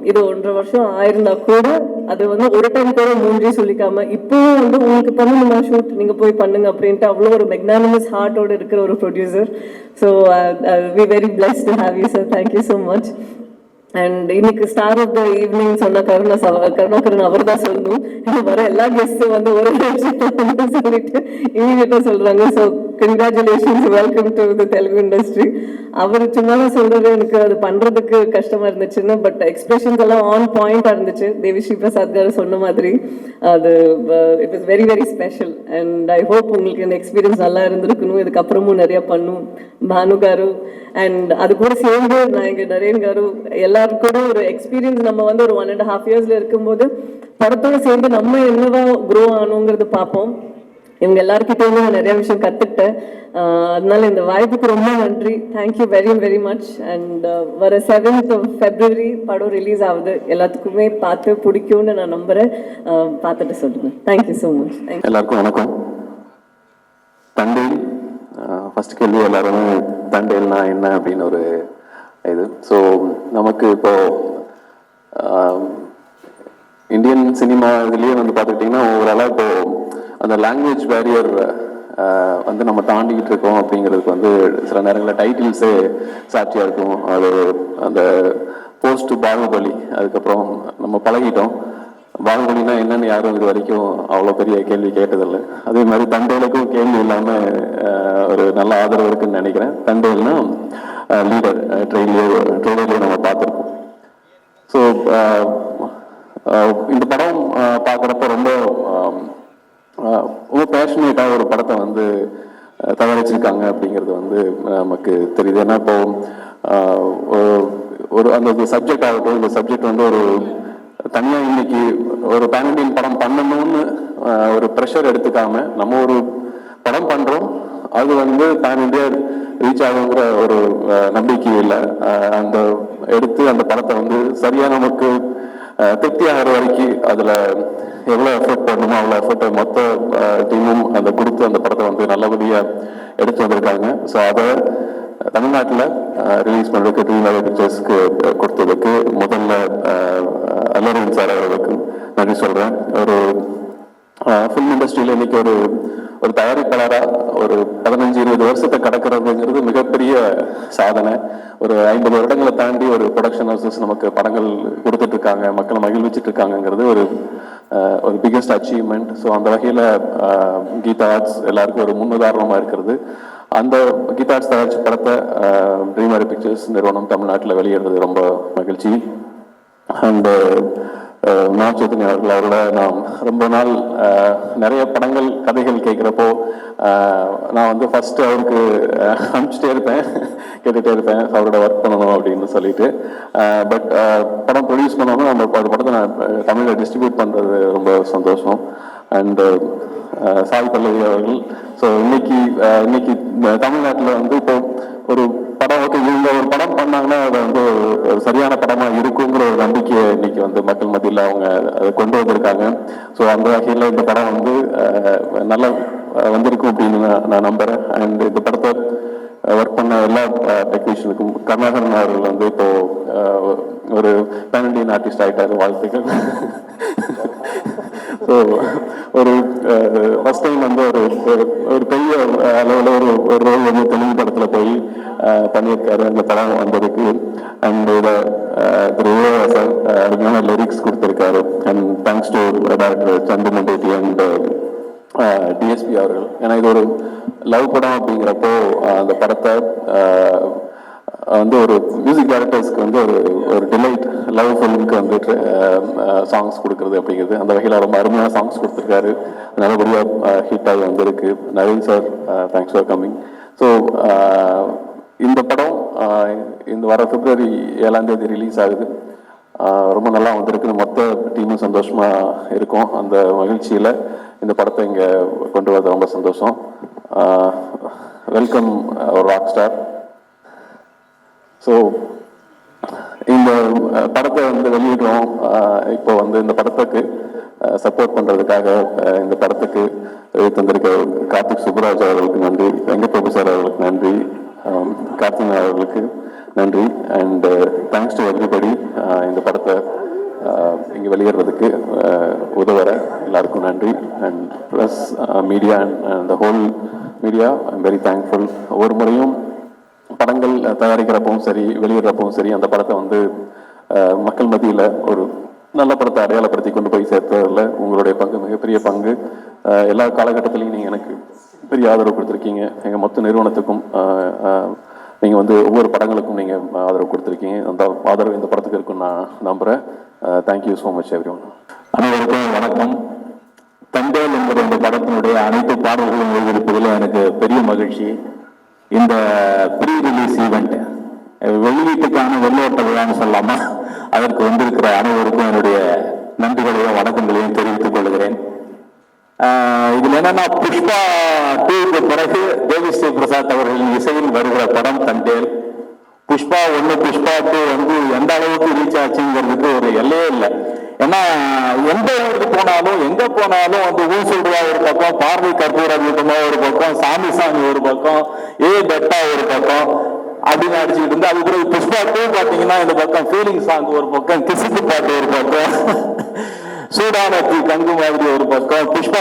இது 1.5 வருஷம் ஆயிருந்தா கூட அது வந்து ஒரு டைம் கூட மூஞ்சி சொல்லிக்காம இப்போவும் வந்து உங்களுக்கு பண்ணணுமா ஷூட் நீங்கள் போய் பண்ணுங்க அப்படின்ட்டு அவ்வளோ ஒரு மெக்னானிமஸ் ஹார்ட்டோடு இருக்கிற ஒரு producer. So we very blessed to have you, sir. Thank you so much. And இன்னைக்கு ஸ்டார் ஆஃப் த ஈவினிங் சொன்ன கருணாகரன் அவர் தான் சொல்லணும். வர எல்லா கெஸ்ட்டும் வந்து ஒரு விஷயத்தை சொல்லிட்டு இமீடியட்டாக சொல்றாங்க. So congratulations, welcome to the Telugu industry. அவர் சும்மா தான் சொல்றாரு, எனக்கு அது பண்றதுக்கு கஷ்டமா இருந்துச்சுன்னு, பட் எக்ஸ்பிரஷன்ஸ் எல்லாம் ஆன் பாயிண்டா இருந்துச்சு. தேவிஸ்ரீ பிரசாத் கார் சொன்ன மாதிரி அது it was very very special. And I hope உங்களுக்கு இந்த எக்ஸ்பீரியன்ஸ் நல்லா இருந்திருக்கணும். இதுக்கப்புறமும் நிறைய பண்ணும் பானு காரு. அண்ட் அது கூட சேர்ந்து நான் எங்க நரேன் காரு எல்லாரும் கூட ஒரு எக்ஸ்பீரியன்ஸ் நம்ம வந்து ஒரு 1.5 இயர்ஸ்ல இருக்கும்போது படத்தோட சேர்ந்து நம்ம என்னவா க்ரோ ஆகணுங்கிறது பார்ப்போம். இவங்க எல்லாருக்கிட்டையும் நான் நிறைய விஷயம் கற்றுக்கிட்டேன். அதனால இந்த வாய்ப்புக்கு ரொம்ப நன்றி. Thank you very very much. And வர 7th February படம் ரிலீஸ் ஆகுது. எல்லாத்துக்குமே பார்த்து பிடிக்கும்னு நான் நம்புகிறேன். பார்த்துட்டு சொல்லுங்கள். Thank you so much. எல்லாருக்கும் வணக்கம். தண்டேல் ஃபர்ஸ்ட் கேள்வி எல்லாருமே தண்டேல்னா என்ன அப்படின்னு ஒரு இது. ஸோ நமக்கு இப்போ இந்தியன் சினிமா இதுலேயே வந்து பார்த்துக்கிட்டிங்கன்னா ஓவராலாக இப்போ அந்த லாங்குவேஜ் பேரியர் வந்து நம்ம தாண்டிக்கிட்டு இருக்கோம் அப்படிங்கிறதுக்கு வந்து சில நேரங்களில் டைட்டில்ஸே சாட்சியாக இருக்கும். அது அந்த போஸ்ட் பாகுபலி, அதுக்கப்புறம் நம்ம பழகிட்டோம். பாகுபலினா என்னன்னு யாரும் இது வரைக்கும் அவ்வளோ பெரிய கேள்வி கேட்டதில்லை. அதே மாதிரி தண்டேலுக்கும் கேள்வி இல்லாமல் ஒரு நல்ல ஆதரவு இருக்குன்னு நினைக்கிறேன். தண்டேல்னா லீடர் ட்ரெயிலர்லேயே நம்ம பார்த்துருக்கோம். ஸோ இந்த படம் பார்க்குறப்ப ரொம்ப பேஷனேட்டாக ஒரு படத்தை வந்து தயாரிச்சிருக்காங்க அப்படிங்கிறது வந்து நமக்கு தெரியுது. ஏன்னா இப்போ ஒரு அந்த சப்ஜெக்ட் ஆகட்டும், இந்த சப்ஜெக்ட் வந்து ஒரு தனியாக இன்னைக்கு ஒரு பேன் இண்டியன் படம் பண்ணணும்னு ஒரு ப்ரெஷர் எடுத்துக்காம நம்ம ஒரு படம் பண்ணுறோம், அது வந்து பேன் இண்டியா ரீச் ஆகுங்கிற ஒரு நம்பிக்கை இல்லை. அந்த எடுத்து அந்த படத்தை வந்து சரியாக நமக்கு திருப்தி ஆகிற வரைக்கும் அதில் எவ்வளோ எஃபர்ட் பண்ணணுமோ அவ்வளோ எஃபர்ட்டை மொத்த டீமும் அந்த கொடுத்து அந்த படத்தை வந்து நல்லபடியாக எடுத்து வந்திருக்காங்க. ஸோ அதை தமிழ்நாட்டில் ரிலீஸ் பண்ணுறதுக்கு ட்ரீம் பிக்சர்ஸ்க்கு கொடுத்ததுக்கு முதல்ல அல்லரவிந்த் சார் அவர்களுக்கு நன்றி சொல்கிறேன். ஒரு ஃபிலிம் இண்டஸ்ட்ரியில் இன்னைக்கு ஒரு தயாரிப்பாளராக ஒரு 15-20 வருஷத்தை கடக்கிறதுங்கிறது மிகப்பெரிய சாதனை. ஒரு 50 வருடங்களை தாண்டி ஒரு ப்ரொடக்ஷன் ஹவுசஸ் நமக்கு படங்கள் கொடுத்துட்டு இருக்காங்க, மக்களை மகிழ்விச்சுட்டு இருக்காங்கிறது ஒரு பிக்கெஸ்ட் அச்சீவ்மெண்ட். ஸோ அந்த வகையில் கீதா ஆர்ட்ஸ் எல்லாருக்கும் ஒரு முன்னுதாரணமாக இருக்கிறது. அந்த கீதா ஆர்ட்ஸ் தயாரிச்ச படத்தை ட்ரீம் பிக்சர்ஸ் நிறுவனம் தமிழ்நாட்டில் வெளியிடுறது ரொம்ப மகிழ்ச்சி. அண்ட் நான் சைத்தன்யா அவர்கள் அவரோட நான் ரொம்ப நாள் நிறைய படங்கள் கதைகள் கேட்குறப்போ நான் வந்து ஃபர்ஸ்ட் அவருக்கு அனுப்பிச்சிட்டே இருப்பேன், கேட்டுகிட்டே இருப்பேன் அவரோட ஒர்க் பண்ணணும் அப்படின்னு சொல்லிட்டு. பட் படம் ப்ரொடியூஸ் பண்ணணும், நம்ம படத்தை நான் தமிழில் டிஸ்ட்ரிபியூட் பண்ணுறது ரொம்ப சந்தோஷம். அண்டு சாய் பல்லவி அவர்கள். ஸோ இன்னைக்கு தமிழ்நாட்டில் வந்து இப்போ ஒரு படம் இவங்க ஒரு படம் பண்ணாங்கன்னா அதை வந்து ஒரு சரியான படமாக இருக்குங்கிற ஒரு நம்பிக்கையை இன்னைக்கு வந்து மக்கள் மத்தியில் அவங்க அதை கொண்டு வந்திருக்காங்க. ஸோ அந்த வகையில் இந்த படம் வந்து நல்லா வந்திருக்கும் அப்படின்னு நான் நம்புகிறேன். அண்ட் இந்த படத்தை ஒர்க் பண்ண எல்லா டெக்னீஷியனுக்கும் கருணாகரன் அவர்கள் வந்து இப்போ ஒரு பேன் இண்டியன் ஆர்டிஸ்ட் ஆகிட்டாரு, வாழ்த்துக்கள். ஸோ ஒரு ஃபர்ஸ்ட் டைம் வந்து ஒரு பெரிய அளவில் ஒரு ரோல் வந்து தெலுங்கு படத்தில் போய் பண்ணியிருக்காரு அந்த படம் வந்ததுக்கு. அண்ட் திரு சார் அதுக்கான லிரிக்ஸ் கொடுத்துருக்காரு. And thanks to director Sandhu மண்டேட்டி and DSP அவர்கள். ஏன்னா இது ஒரு லவ் படம் அப்படிங்கிறப்போ அந்த படத்தை வந்து ஒரு மியூசிக் டைரக்டர்ஸ்க்கு வந்து ஒரு டிலைட் லவ் ஃபிலிமுக்கு வந்து சாங்ஸ் கொடுக்குறது அப்படிங்கிறது அந்த வகையில் ரொம்ப அருமையான சாங்ஸ் கொடுத்துருக்காரு. நல்லபடியாக ஹிட் ஆகி வந்திருக்கு. Naveen sir, thanks for coming. So இந்த படம் இந்த வர February 7 ரிலீஸ் ஆகுது. ரொம்ப நல்லா வந்திருக்கு. மொத்த டீமும் சந்தோஷமாக இருக்கும். அந்த மகிழ்ச்சியில் இந்த படத்தை இங்கே கொண்டு வரது ரொம்ப சந்தோஷம். வெல்கம் ஒரு ராக் ஸ்டார். ஸோ இந்த படத்தை வந்து வெளியிடுறோம். இப்போ வந்து இந்த படத்துக்கு சப்போர்ட் பண்ணுறதுக்காக இந்த படத்துக்கு தந்திருக்க கார்த்திக் சுப்புராஜ் அவர்களுக்கு நன்றி, வெங்கட்பிரபு சார் அவர்களுக்கு நன்றி, கார்த்திக் அவர்களுக்கு நன்றி. And thanks to everybody. இந்த படத்தை இங்கே வெளியிடுறதுக்கு உதவுற எல்லாருக்கும் நன்றி. And plus media and the whole media I am very thankful. ஒவ்வொரு முறையும் படங்கள் தயாரிக்கிறப்பவும் சரி, வெளியிடுறப்பவும் சரி, அந்த படத்தை வந்து மக்கள் மத்தியில் ஒரு நல்ல படத்தை அடையாளப்படுத்தி கொண்டு போய் சேர்த்ததில் உங்களுடைய பங்கு மிகப்பெரிய பங்கு. எல்லா காலகட்டத்திலையும் நீங்கள் எனக்கு மிகப்பெரிய ஆதரவு கொடுத்துருக்கீங்க. எங்கள் மொத்த நிறுவனத்துக்கும் நீங்கள் வந்து ஒவ்வொரு படங்களுக்கும் நீங்கள் ஆதரவு கொடுத்துருக்கீங்க. அந்த ஆதரவு இந்த படத்துக்கு இருக்குன்னு நான் நம்புகிறேன். Thank you so much every one. அனைவருக்கும் வணக்கம். தண்டேல் என்கிற இந்த படத்தினுடைய அனைத்து பாடல்களும் எழுதியிருப்பதில் எனக்கு பெரிய மகிழ்ச்சி. இந்த ப்ரீ ரிலீஸ் ஈவெண்ட் வெளியீட்டுக்கான வெள்ளோட்ட விழான்னு சொல்லாமா, அதற்கு வந்திருக்கிற அனைவருக்கும் என்னுடைய நன்றிகளையும் வணக்கங்களையும் தெரிவித்துக் கொள்கிறேன். இதுல என்னன்னா, புஷ்பா 2க்கு பிறகு தேவிஸ்ரீ பிரசாத் அவர்களின் இசையில் வருகிற படம் தண்டேல். புஷ்பா 1 புஷ்பா 2 வந்து எந்த அளவுக்கு ரீச் ஆச்சுங்கிறதுக்கு ஒரு எல்லையே இல்லை. ஏன்னா எந்த ஊருக்கு போனாலும் எங்க போனாலும் வந்து ஊர் சொல்றா ஒரு பக்கம், பார்வை கற்பூர வீட்டமா ஒரு பக்கம், சாமி ஒரு பக்கம், பெட்டா ஒரு பக்கம் அப்படின்னு அடிச்சுக்கிட்டு இருந்து, அது பிறகு புஷ்பா 2 பாத்தீங்கன்னா இந்த பக்கம் ஃபீலிங் சாங் ஒரு பக்கம், கிசுக்கு பாட்டு ஒரு பக்கம், சூடானத்தி கங்கு மாதிரி ஒரு பக்கம், புஷ்பா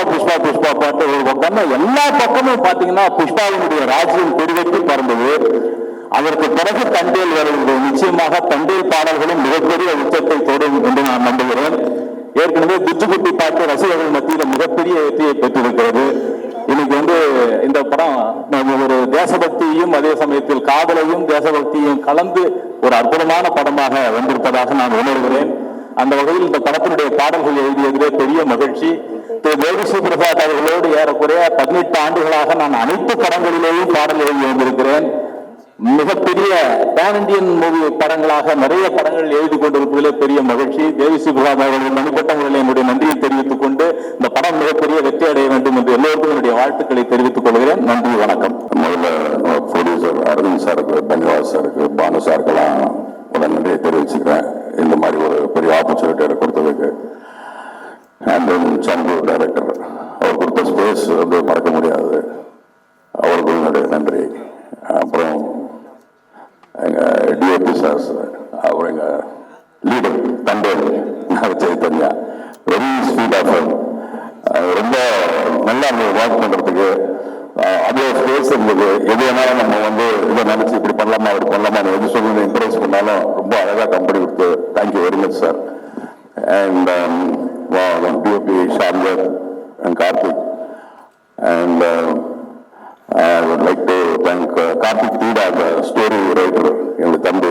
பாட்டு ஒரு பக்கம், எல்லா பக்கமும் பாத்தீங்கன்னா புஷ்பாவினுடைய ராஜ்யம் பெருவெற்றி பறந்தது. அதற்கு பிறகு தண்டேல் வருகிறது. நிச்சயமாக தண்டேல் பாடல்களும் மிகப்பெரிய உச்சத்தை தொடும் என்று நான் நம்புகிறேன். ஏற்கனவே குஜ்ஜுகுட்டி பாட்டு ரசிகர்கள் மத்தியில் மிகப்பெரிய வெற்றியை பெற்றிருக்கிறது. இன்னைக்கு வந்து இந்த படம் ஒரு தேசபக்தியையும் அதே சமயத்தில் காதலையும் தேசபக்தியையும் கலந்து ஒரு அற்புதமான படமாக வந்திருப்பதாக நான் உணர்கிறேன். அந்த வகையில் இந்த படத்தினுடைய பாடல்கள் எழுதியதிலே பெரிய மகிழ்ச்சி. திரு தேவிஸ்ரீ பிரசாத் அவர்களோடு ஏறக்குறைய 18 ஆண்டுகளாக நான் அனைத்து படங்களிலேயும் பாடல் எழுதி வந்திருக்கிறேன். மிகப்பெரிய பேன் இண்டியன் மூவி படங்களாக நிறைய படங்கள் எழுதி கொண்டிருப்பதிலே பெரிய மகிழ்ச்சி. தேவிஸ்ரீ பிரசாத் அவர்கள் தனிப்பட்ட முறையில் என்னுடைய நன்றியை தெரிவித்துக் கொண்டு இந்த படம் மிகப்பெரிய வெற்றி அடைய வேண்டும் என்று எல்லோருக்கும் என்னுடைய வாழ்த்துக்களை தெரிவித்துக் கொள்கிறேன். நன்றி, வணக்கம். முதல்ல ப்ரொடியூசர் அரவிந்த் சாருக்கு, பன்வாஸ் சாருக்கு, பானு சாருக்கெல்லாம் ஒரு நன்றியை தெரிவிச்சுக்கிறேன். இந்த மாதிரி ஒரு பெரிய ஆப்பர்ச்சுனிட்டியை கொடுத்ததுக்கு. அண்ட் தென் சந்து டைரக்டர், அவர் கொடுத்த ஸ்பேஸ் வந்து மறக்க முடியாது. அவருக்கு என்னுடைய நன்றி. அப்புறம் எங்கள் டிஓபி சார், அப்புறம் எங்கள் leader Thandel Chaitanya, very sweet of ரொம்ப நல்லா ஒர்க் பண்ணுறதுக்கு அதே ஸ்பேஸ் இருந்தது. எது வேணாலும் நம்ம வந்து இதை நினச்சி இப்படி பண்ணலாமா அப்படி பண்ணலாமா எது சொல்லி என்கரேஜ் பண்ணாலும் ரொம்ப அழகாக கம்பெனி கொடுத்து thank you very much sir. And DOP ஷார்லர் and Karthik. And I would like to thank Karthik Teeda, the story writer, எங்கள் தம்பி.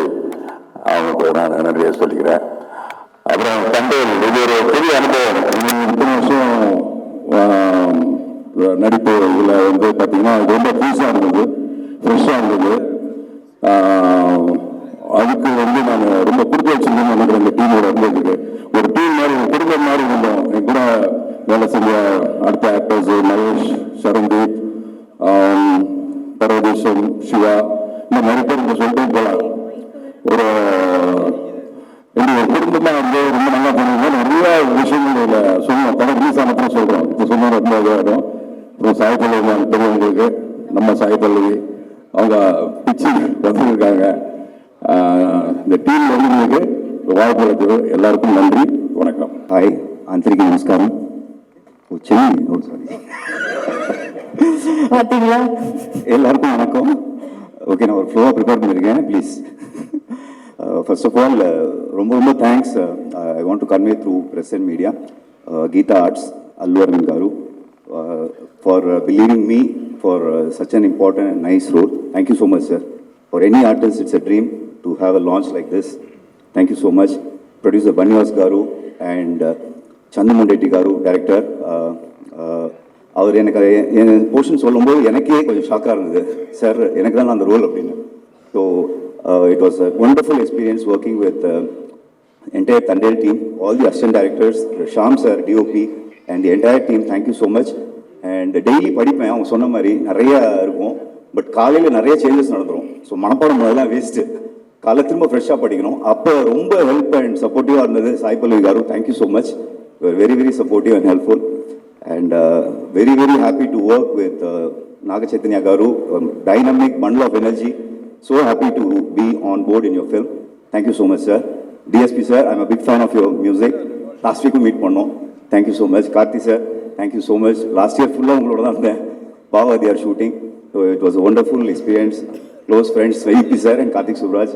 அவங்களுக்கு நான் நன்றியை சொல்லிக்கிறேன். அப்புறம் தண்டேல் இது ஒரு பெரிய அனுபவம். 3 வருஷம் நடிப்பு இதில் வந்து பார்த்தீங்கன்னா இது ரொம்ப புதுசாக இருந்தது, ஃப்ரெஷ்ஷாக இருந்தது. அதுக்கு வந்து நான் ரொம்ப கொடுத்து வச்சிருந்தேன்னு நினைக்கிறேன். இந்த டீமோட இருந்ததுக்கு ஒரு டீம் மாதிரி, ஒரு குடும்பம் மாதிரி இருந்தோம். என் கூட வேலை செஞ்ச அடுத்த ஆக்டர்ஸ் மகேஷ், சரண்தீப், பரவதேசம், சிவா, இந்த மாதிரி பேர் இந்த சொல்லிட்டே போகலாம். ஒரு குடும்பமாக வந்து ரொம்ப நல்லா பண்ணுவோம். நிறைய விஷயங்கள் இதில் சொல்லுவோம். படம் ரிலீஸ் ஆனப்பறம் சொல்கிறோம். இப்போ சொன்னால் ரொம்ப இதாகிடும். அப்புறம் சாய் பல்லவி பெரியவங்களுக்கு, நம்ம சாய் பல்லவி அவங்க பிச்சு வந்துருக்காங்க. இந்த டீம் வந்து உங்களுக்கு வாய்ப்பு அளித்தது எல்லாருக்கும் நன்றி, வணக்கம். ஹாய், ஆந்திரிக்கு நமஸ்காரம். பார்த்தீங்களா? எல்லாருக்கும் வணக்கம். ஓகே, நான் ஒரு ஃப்ளோவாக ப்ரிப்பேர் பண்ணியிருக்கேன். ப்ளீஸ், ஃபர்ஸ்ட் ஆஃப் ஆல் ரொம்ப thanks I want to convey through press and media Geetha Arts, Allu Aravind garu for believing me for such an important and nice role. Thank you so much, sir. For any artist, it's a dream to have a launch like this. Thank you so much. Producer Banywas garu and Chandamundetti garu, director. அவர் எனக்கு என் portion சொல்லும்போது எனக்கே கொஞ்சம் ஷாக்காக இருந்தது. Sir, எனக்கு தான் அந்த role அப்படின்னு. So it was a wonderful experience working with entire Thandel team, all the assistant directors, Shyam sir, DOP and the entire team. Thank you so much. And daily படிப்பேன், அவங்க சொன்ன மாதிரி நிறையா இருக்கும். பட் காலையில் நிறைய சேஞ்சஸ் நடந்துடும். ஸோ மனப்பாடம் அதெல்லாம் வேஸ்ட்டு. காலைல திரும்ப ஃப்ரெஷ்ஷாக படிக்கணும். அப்போ ரொம்ப ஹெல்ப் அண்ட் சப்போர்ட்டிவாக இருந்தது Sai Pallavi garu. Thank you so much. You are very very supportive and helpful. And very happy to work with Naga Chaitanya garu, dynamic bundle of energy. So happy to be on board in your film. Thank you so much, sir. DSP sir, I'm a big fan of your music. Last week we meet pannom. Thank you so much. Karthi sir, thank you so much. Last year full ungaloda dhaan irundhen. Bava they are shooting. So it was a wonderful experience. Close friends, VP sir and Karthik Subraj.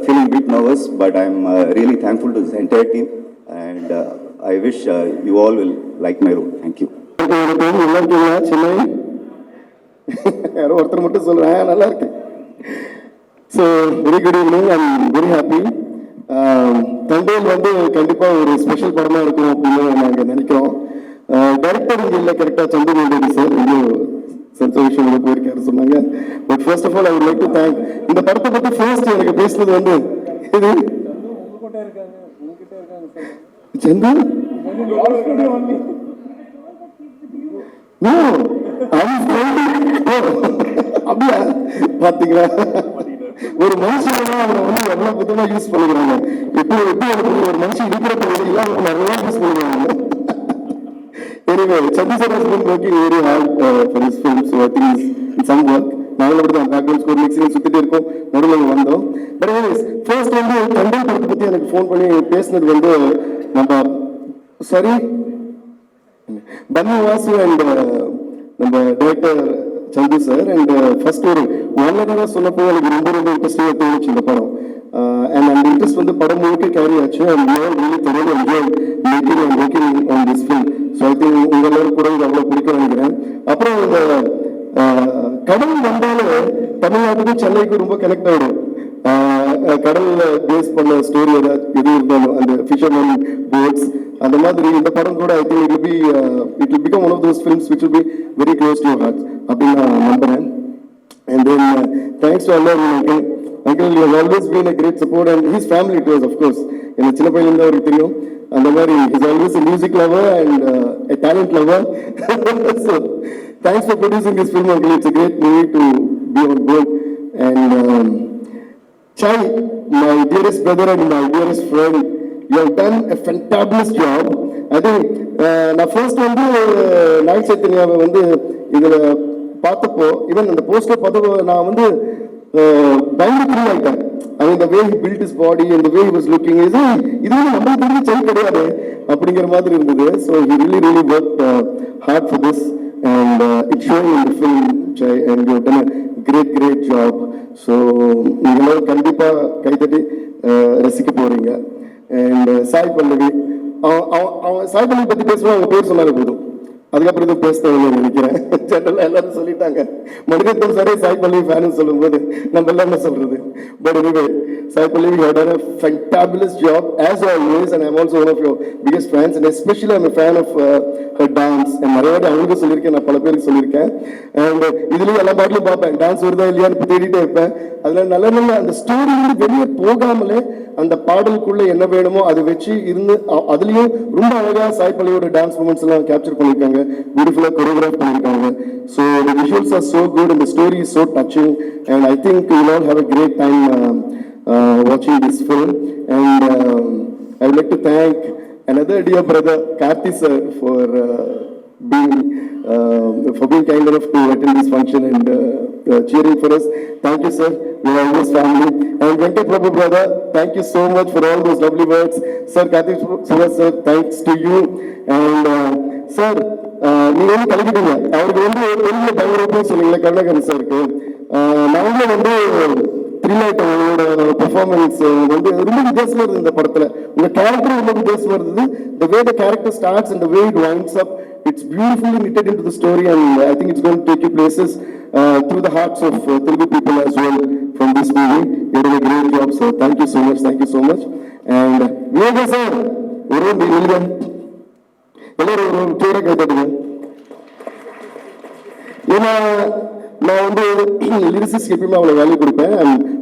Feeling a bit nervous, but I'm really thankful to this entire team. And I wish you all will like my role. Thank you. Chennai யாரோ ஒருத்தர் மட்டும் சொல்கிறேன் நல்லா இருக்கு. So very good evening, I'm very happy. Thandel வந்து கண்டிப்பாக ஒரு special படமாக இருக்கும் அப்படின்னு நாங்கள் நினைக்கிறோம். டைரக்டர் இங்கே இல்லை, கரெக்டாக சந்து வேண்டியது சார் இங்கே சென்சர் விஷயம் போயிருக்காரு சொன்னாங்க. But first of all I would like to thank, இந்த படத்தை பற்றி ஃபர்ஸ்ட் எனக்கு பேசுனது வந்து இது சந்து அப்படியா பாத்தீங்களா, ஒரு மனுஷன் அவனை வந்து எவ்வளவு புத்தமா யூஸ் பண்ணுறாங்க. எப்படி ஒரு மனுஷன் இருக்கிற பகுதியில் அவங்க நிறைய யூஸ் பண்ணுவாங்க. Anyway, Chandu sir has been working very hard for this film, so I think he's in some work. நாங்களும் அப்படி தான் பேக்ரவுண்ட் ஸ்கோர் மிக்சிங் சுற்றிட்டு இருக்கோம், நடுவில் வந்தோம். பட் anyways, ஃபர்ஸ்ட் வந்து தண்டல் படத்தை பற்றி எனக்கு ஃபோன் பண்ணி பேசினது வந்து பன்னு வாசு அண்ட் நம்ம director Sandhu sir. And first ஒரு 1 hour சொன்னப்போ எனக்கு ரொம்ப இன்ட்ரெஸ்டிங்காக தோணுச்சு இந்த படம். அண்ட் அந்த இன்ட்ரெஸ்ட் வந்து படம் முழுக்க கேரி ஆச்சு. And really thoroughly enjoyed making and working on this film. So I think உங்கள் எல்லாரும் கூட இது அவ்வளோ பிடிக்க நினைக்கிறேன். அப்புறம் இந்த கடல் வந்தாலும் தமிழ்நாட்டுக்கும் சென்னைக்கும் ரொம்ப கனெக்ட் ஆகிடும். கடல்ல பேஸ் பண்ண ஸ்டோரி எது இருந்தாலும் அந்த ஃபிஷர்மேன் போட்ஸ் அந்த மாதிரி இந்த படம் கூட I think it will become one of those films which will be very close to your heart அப்படின்னு நான் நம்புறேன். அண்ட் தென் தேங்க்ஸ் டு அல்லர் uncle. Uncle you have always been a great support and his family to us, of course. எனக்கு சின்ன பையன்லேருந்து அவருக்கு தெரியும். அந்த மாதிரி he's always a music lover and a talent lover. So thanks for producing this film, uncle. It's a great movie to be on board. And Chai, my dearest brother and my dearest friend, you have done a fantabulous job. I think நான் first வந்து நாய் சைத்தன்யாவை வந்து இதில் பார்த்தப்போ even அந்த poster பார்த்தப்போ நான் வந்து பயங்கர த்ரில் ஆயிட்டேன். I mean, the way he built his body and the way he was looking, இது நம்ம தெரிஞ்ச சை கிடையாது அப்படிங்கிற மாதிரி இருந்தது. So he really worked hard for this and it's showing in the film, Chai, and you have done a great job. So நீங்களும் கண்டிப்பா கைதட்டி ரசிக்க போறீங்க. And சாய் பல்லவி, சாய் பல்லவி பத்தி பேசுவோம், அவங்க பேர் சொன்னாங்க போதும், அதுக்கப்புறம் இது பேச தேவையில்லை நினைக்கிறேன். ஜெனரலா எல்லாரும் சொல்லிட்டாங்க. மணிரத்னம் சாரே சாய் பல்லவி ஃபேன் சொல்லும் போது நம்ம எல்லாம் என்ன சொல்றது. But anyway, Sai Pallavi you have done a fantabulous job as always, and I'm also one of your biggest fans, and especially I'm a fan of her dance. and நிறைய வாட்டி அவங்களுக்கு சொல்லியிருக்கேன், நான் பல பேருக்கு சொல்லியிருக்கேன். அண்ட் இதுலயும் எல்லா பாட்டிலும் பார்ப்பேன், டான்ஸ் வருதா இல்லையான்னு தேடிட்டே இருப்பேன். அதுல நல்ல அந்த ஸ்டோரி வந்து வெளியே போகாமலே அந்த பாடலுக்குள்ள என்ன வேணுமோ அதை வச்சு இருந்து அதுலயும் ரொம்ப அழகா சாய் பல்லவியோட டான்ஸ் மூமெண்ட்ஸ் எல்லாம் கேப்சர் பண்ணிருக்காங்க, பியூட்டிஃபுல்லா கொரியோகிராஃப் பண்ணிருக்காங்க. So the visuals are so good and the story is so touching, and I think you will all have a great time watching this film. And I would like to thank another dear brother, Karthi sir, for being kind enough to attend this function and cheering for us. Thank you, sir. We are always family. And Venkat Prabhu brother, thank you so much for all those lovely words. Sir, Karthik Suresh sir, thanks to you. And sir, நீங்க வந்து கலக்கிட்டீங்க. அவருக்கு வந்து வெளியில பயங்கரப்போ சொன்னீங்களே கருணாகரன் சாருக்கு, நாங்களும் வந்து thrill ஆயிட்டோம். உங்களோட பெர்ஃபார்மன்ஸ் வந்து ரொம்ப வித்தியாசமா இருந்தது இந்த படத்துல. உங்க கேரக்டர் ரொம்ப வித்தியாசமா இருந்தது. The way the character starts and the way it winds up, it's beautifully knitted into the story, and I think it's going to take you places through the hearts of Telugu people as well from this movie. You did a great job, sir. Thank you so much. And Vivek sir, எல்லாரும் ஒரு சோட கேட்டுங்க. ஏன்னா நான் வந்து lyricist எப்பயுமே அவ்வளோ value கொடுப்பேன்.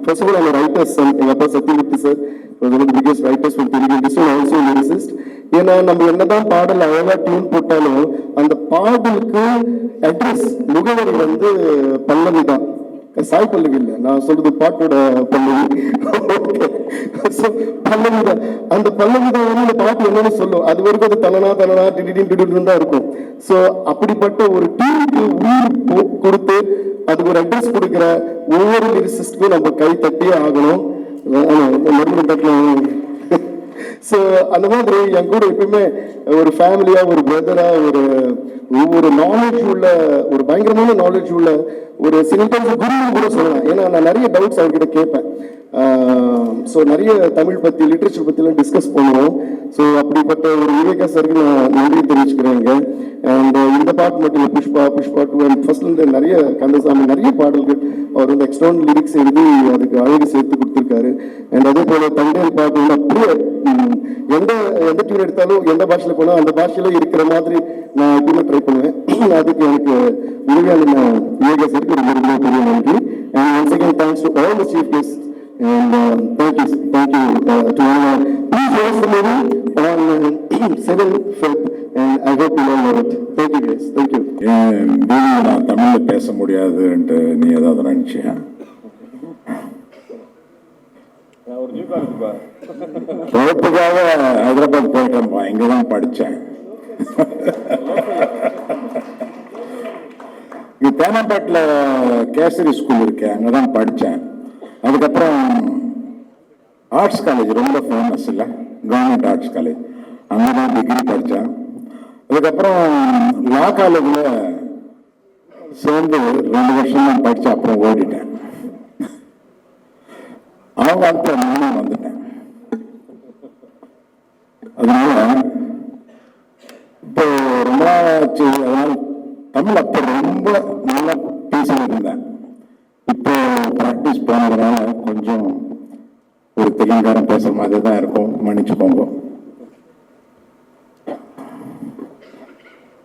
First of all அவங்க ரைட்டர்ஸ், எங்கள் அப்பா Sathyamurthy sir one of the biggest writers from Telugu industry, also lyricist. ஏன்னா நம்ம என்னதான் பாடல் அழகா டியூன் போட்டாலும் அந்த பாடலுக்கு அட்ரஸ் முகவரி வந்து பல்லவி தான், சாய் பல்லவி இல்லை. நான் சொல்றது பாட்டோட பல்லவி. பல்லவி தான், அந்த பல்லவி தான் வந்து அந்த பாட்டு என்னன்னு சொல்லும். அது வரைக்கும் அது தனனா டிடிடின்னு தான் இருக்கும். ஸோ அப்படிப்பட்ட ஒரு டீமுக்கு உயிர் கொடுத்து அதுக்கு ஒரு அட்ரஸ் கொடுக்குற ஒவ்வொரு லிரிசிஸ்டுக்கும் நம்ம கை தட்டியே ஆகணும். மறுபடியும் தட்டலாம். ஸோ அந்த மாதிரி என் கூட எப்பயுமே ஒரு ஃபேமிலியா, ஒரு பிரதரா, ஒவ்வொரு நாலேஜ் உள்ள, ஒரு பயங்கரமான நாலேஜ் உள்ள ஒரு சில டைம்ஸ் குருன்னு கூட சொல்லலாம். ஏன்னா நான் நிறைய டவுட்ஸ் அவர்கிட்ட கேட்பேன். ஸோ நிறைய தமிழ் பற்றி லிட்ரேச்சர் பற்றிலாம் டிஸ்கஸ் பண்ணுவோம். ஸோ அப்படிப்பட்ட ஒரு விவேகா சாருக்கு நான் நன்றி தெரிவிச்சுக்கிறேங்க. அண்ட் இந்த பாட்டு மட்டும் இல்லை, புஷ்பா 2 அண்ட் ஃபர்ஸ்ட்லேருந்து நிறைய கந்தசாமி நிறைய பாடல்கள் அவர் வந்து எக்ஸ்ட்ரான் லிரிக்ஸ் எழுதி அதுக்கு அழகு சேர்த்து கொடுத்துருக்காரு. அண்ட் அதே போல் தண்டேல் பாட்டு வந்து அப்படியே எந்த டியூன் எடுத்தாலும் எந்த பாஷையில் போனால் அந்த பாஷையில இருக்கிற மாதிரி நான் எப்பவுமே ட்ரை பண்ணுவேன். அதுக்கு எனக்கு உதவியான விவேகா சாருக்கு ரொம்ப ரொம்ப பெரிய நன்றி. And once again thanks to all the chief guest. And thank you to all. Please watch the movie on 7th Feb, and I hope you all love it. Thank you guys. Thank you. நான் தமிழ்ல பேச முடியாதுன்ட்டு நீ ஏதாவது நினைச்சியா? பொறுப்புக்காக ஹைதராபாத் போயிட்டேன்ப்பா, இங்கதான் படித்தேன். இங்க தேனாம்பேட்டில் kesari school இருக்கேன், அங்கதான் படித்தேன். அதுக்கப்புறம் ஆர்ட்ஸ் காலேஜ் ரொம்ப ஃபேமஸ் இல்லை, கவர்மெண்ட் ஆர்ட்ஸ் காலேஜ், அங்கே தான் டிகிரி படித்தேன். அதுக்கப்புறம் லா காலேஜில் சேர்ந்து 2 வருஷம் தான் படித்தேன், அப்புறம் ஓடிட்டேன். அவங்க வந்து நானும் வந்துட்டேன். அதனால இப்போ ரொம்ப நாளாச்சு. அதனால தமிழ் அப்போ ரொம்ப நல்லா பேசிட்டு இருந்தேன். இப்போ ப்ராக்டிஸ் போனதுனால கொஞ்சம் ஒரு தெலுங்காரம் பேசுற மாதிரி தான் இருக்கும், மன்னிச்சுக்கோங்க.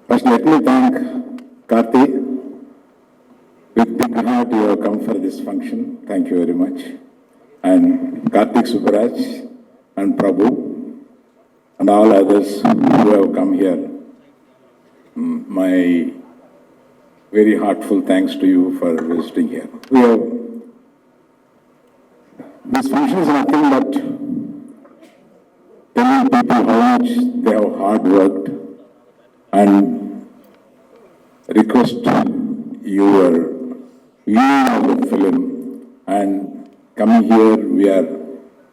First, let me thank Karthi. With big heart, you have come for this function. Thank you very much. And Karthik Subbaraj and Prabhu and all others who have come here. My very heartful thanks to you for visiting here. This function is nothing but telling people how much they have hard worked and request your viewing of the film. And coming here, we are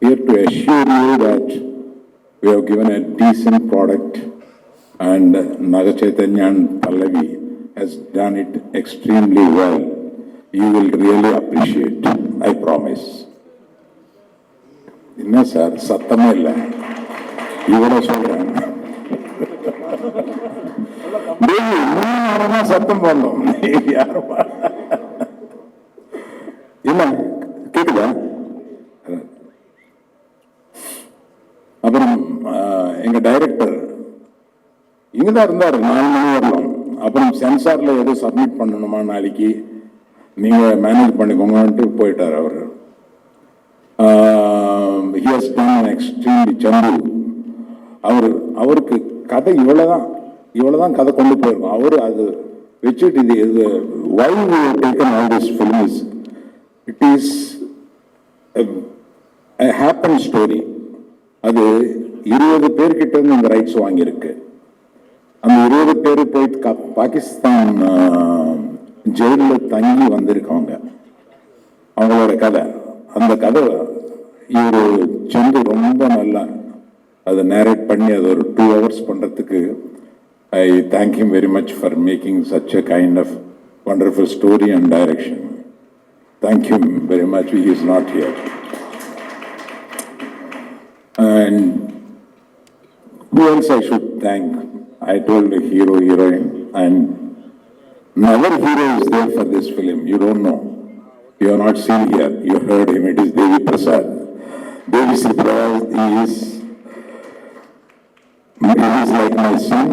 here to assure you that we have given a decent product, and Naga Chaitanya and Pallavi has done it extremely well. You will really appreciate, I promise. Inna sir, sattame illa. Ivada solren. Devi, naana sattam pannum. Yaruma. Inna, கேக்குதா? அப்புறம் எங்க director இங்கதான் இருந்தாரு, 4 மணி வரலாம். அப்புறம் சென்சார்ல எதோ submit பண்ணணுமா, நாளைக்கு நீங்க மேனேஜ் பண்ணிக்கோங்கன்ட்டு போயிட்டார் அவர். He has done extremely Chandu. அவருக்கு கதை இவ்வளவுதான் கதை கொண்டு போயிருக்கோம். அவரு அது வச்சுட்டு இது why we have taken all this film is it is a happen story. அது 20 பேர்கிட்ட இருந்து இந்த ரைட்ஸ் வாங்கியிருக்கு. அந்த 20 பேர் போயிட்டு பாகிஸ்தான் ஜெயிலில் தங்கி வந்திருக்காங்க. அவங்களோட கதை, அந்த கதை இவர் சந்து ரொம்ப நல்லா அதை நேரேட் பண்ணி அது ஒரு 2 hours பண்றதுக்கு I thank him very much for making such a kind of wonderful story and direction. Thank him very much. He is not here. And who else I should thank? I told the hero, heroine, and another hero is there for this film. You don't know. You have not seen here. You heard him. It is Devi Prasad. Devi Prasad is like my son.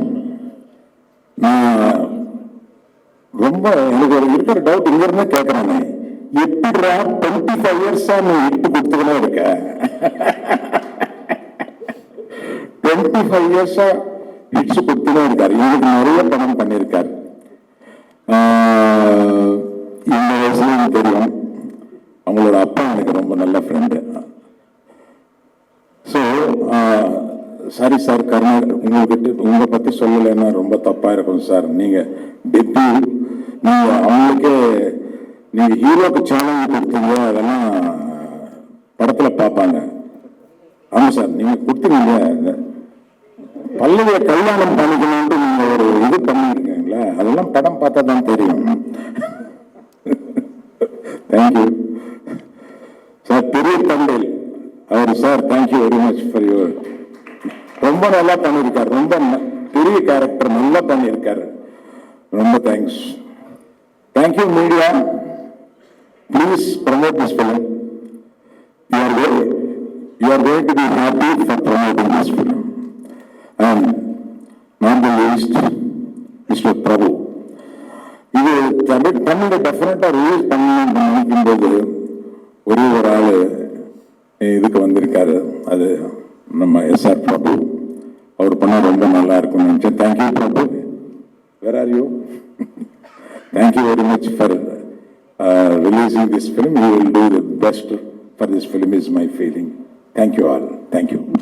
ரொம்ப எனக்கு ஒரு இருக்கிற doubt இங்க இருந்தா கேட்கறானே, எப்படிடா 25 years நீ இட்டு கொடுத்துக்கிட்டே இருக்க? 25 years ஹிட்ஸ் கொடுத்துட்டே இருக்காரு. இவருக்கு நிறைய படம் பண்ணியிருக்காரு. இந்த வயசுல எனக்கு தெரியும். அவங்களோட அப்பா எனக்கு ரொம்ப நல்ல ஃப்ரெண்டு. ஸோ சாரி சார், உங்களை பத்தி சொல்லலைன்னா ரொம்ப தப்பா இருக்கும் சார். நீங்க டெப்யூ, நீங்க அவங்களுக்கே நீங்க ஹீரோக்கு சேலஞ்ச் கொடுத்தீங்க, அதெல்லாம் படத்துல பார்ப்பாங்க. ஆமா சார், நீங்க கொடுத்தீங்க பல்லவிய கல்யாணம் பண்ணிக்கணும்னு நீங்க ஒரு இது பண்ணிருக்கீங்களா, அதெல்லாம் படம் பார்த்தா தான் தெரியும். Thank you sir. பெரிய தந்தை அவர் sir, thank you very much for your. ரொம்ப நல்லா பண்ணியிருக்காரு, ரொம்ப பெரிய கேரக்டர் நல்லா பண்ணியிருக்காரு, ரொம்ப thanks. Thank you media, please promote this film. You are going to be happy for promoting this film. And not the least, Mr. Prabhu. இது தமிழை டெஃபினட்டாக ரிலீஸ் பண்ணணும்னு நினைக்கும்போது ஒரே ஒரு ஆள் இதுக்கு வந்திருக்காரு, அது நம்ம எஸ்ஆர் பிரபு. அவர் பண்ணால் ரொம்ப நல்லா இருக்கும்னு நினச்சேன். Thank you Prabhu. Where are you? Thank you very much for releasing this film. You will do the best for this film is my feeling. Thank you all. Thank you.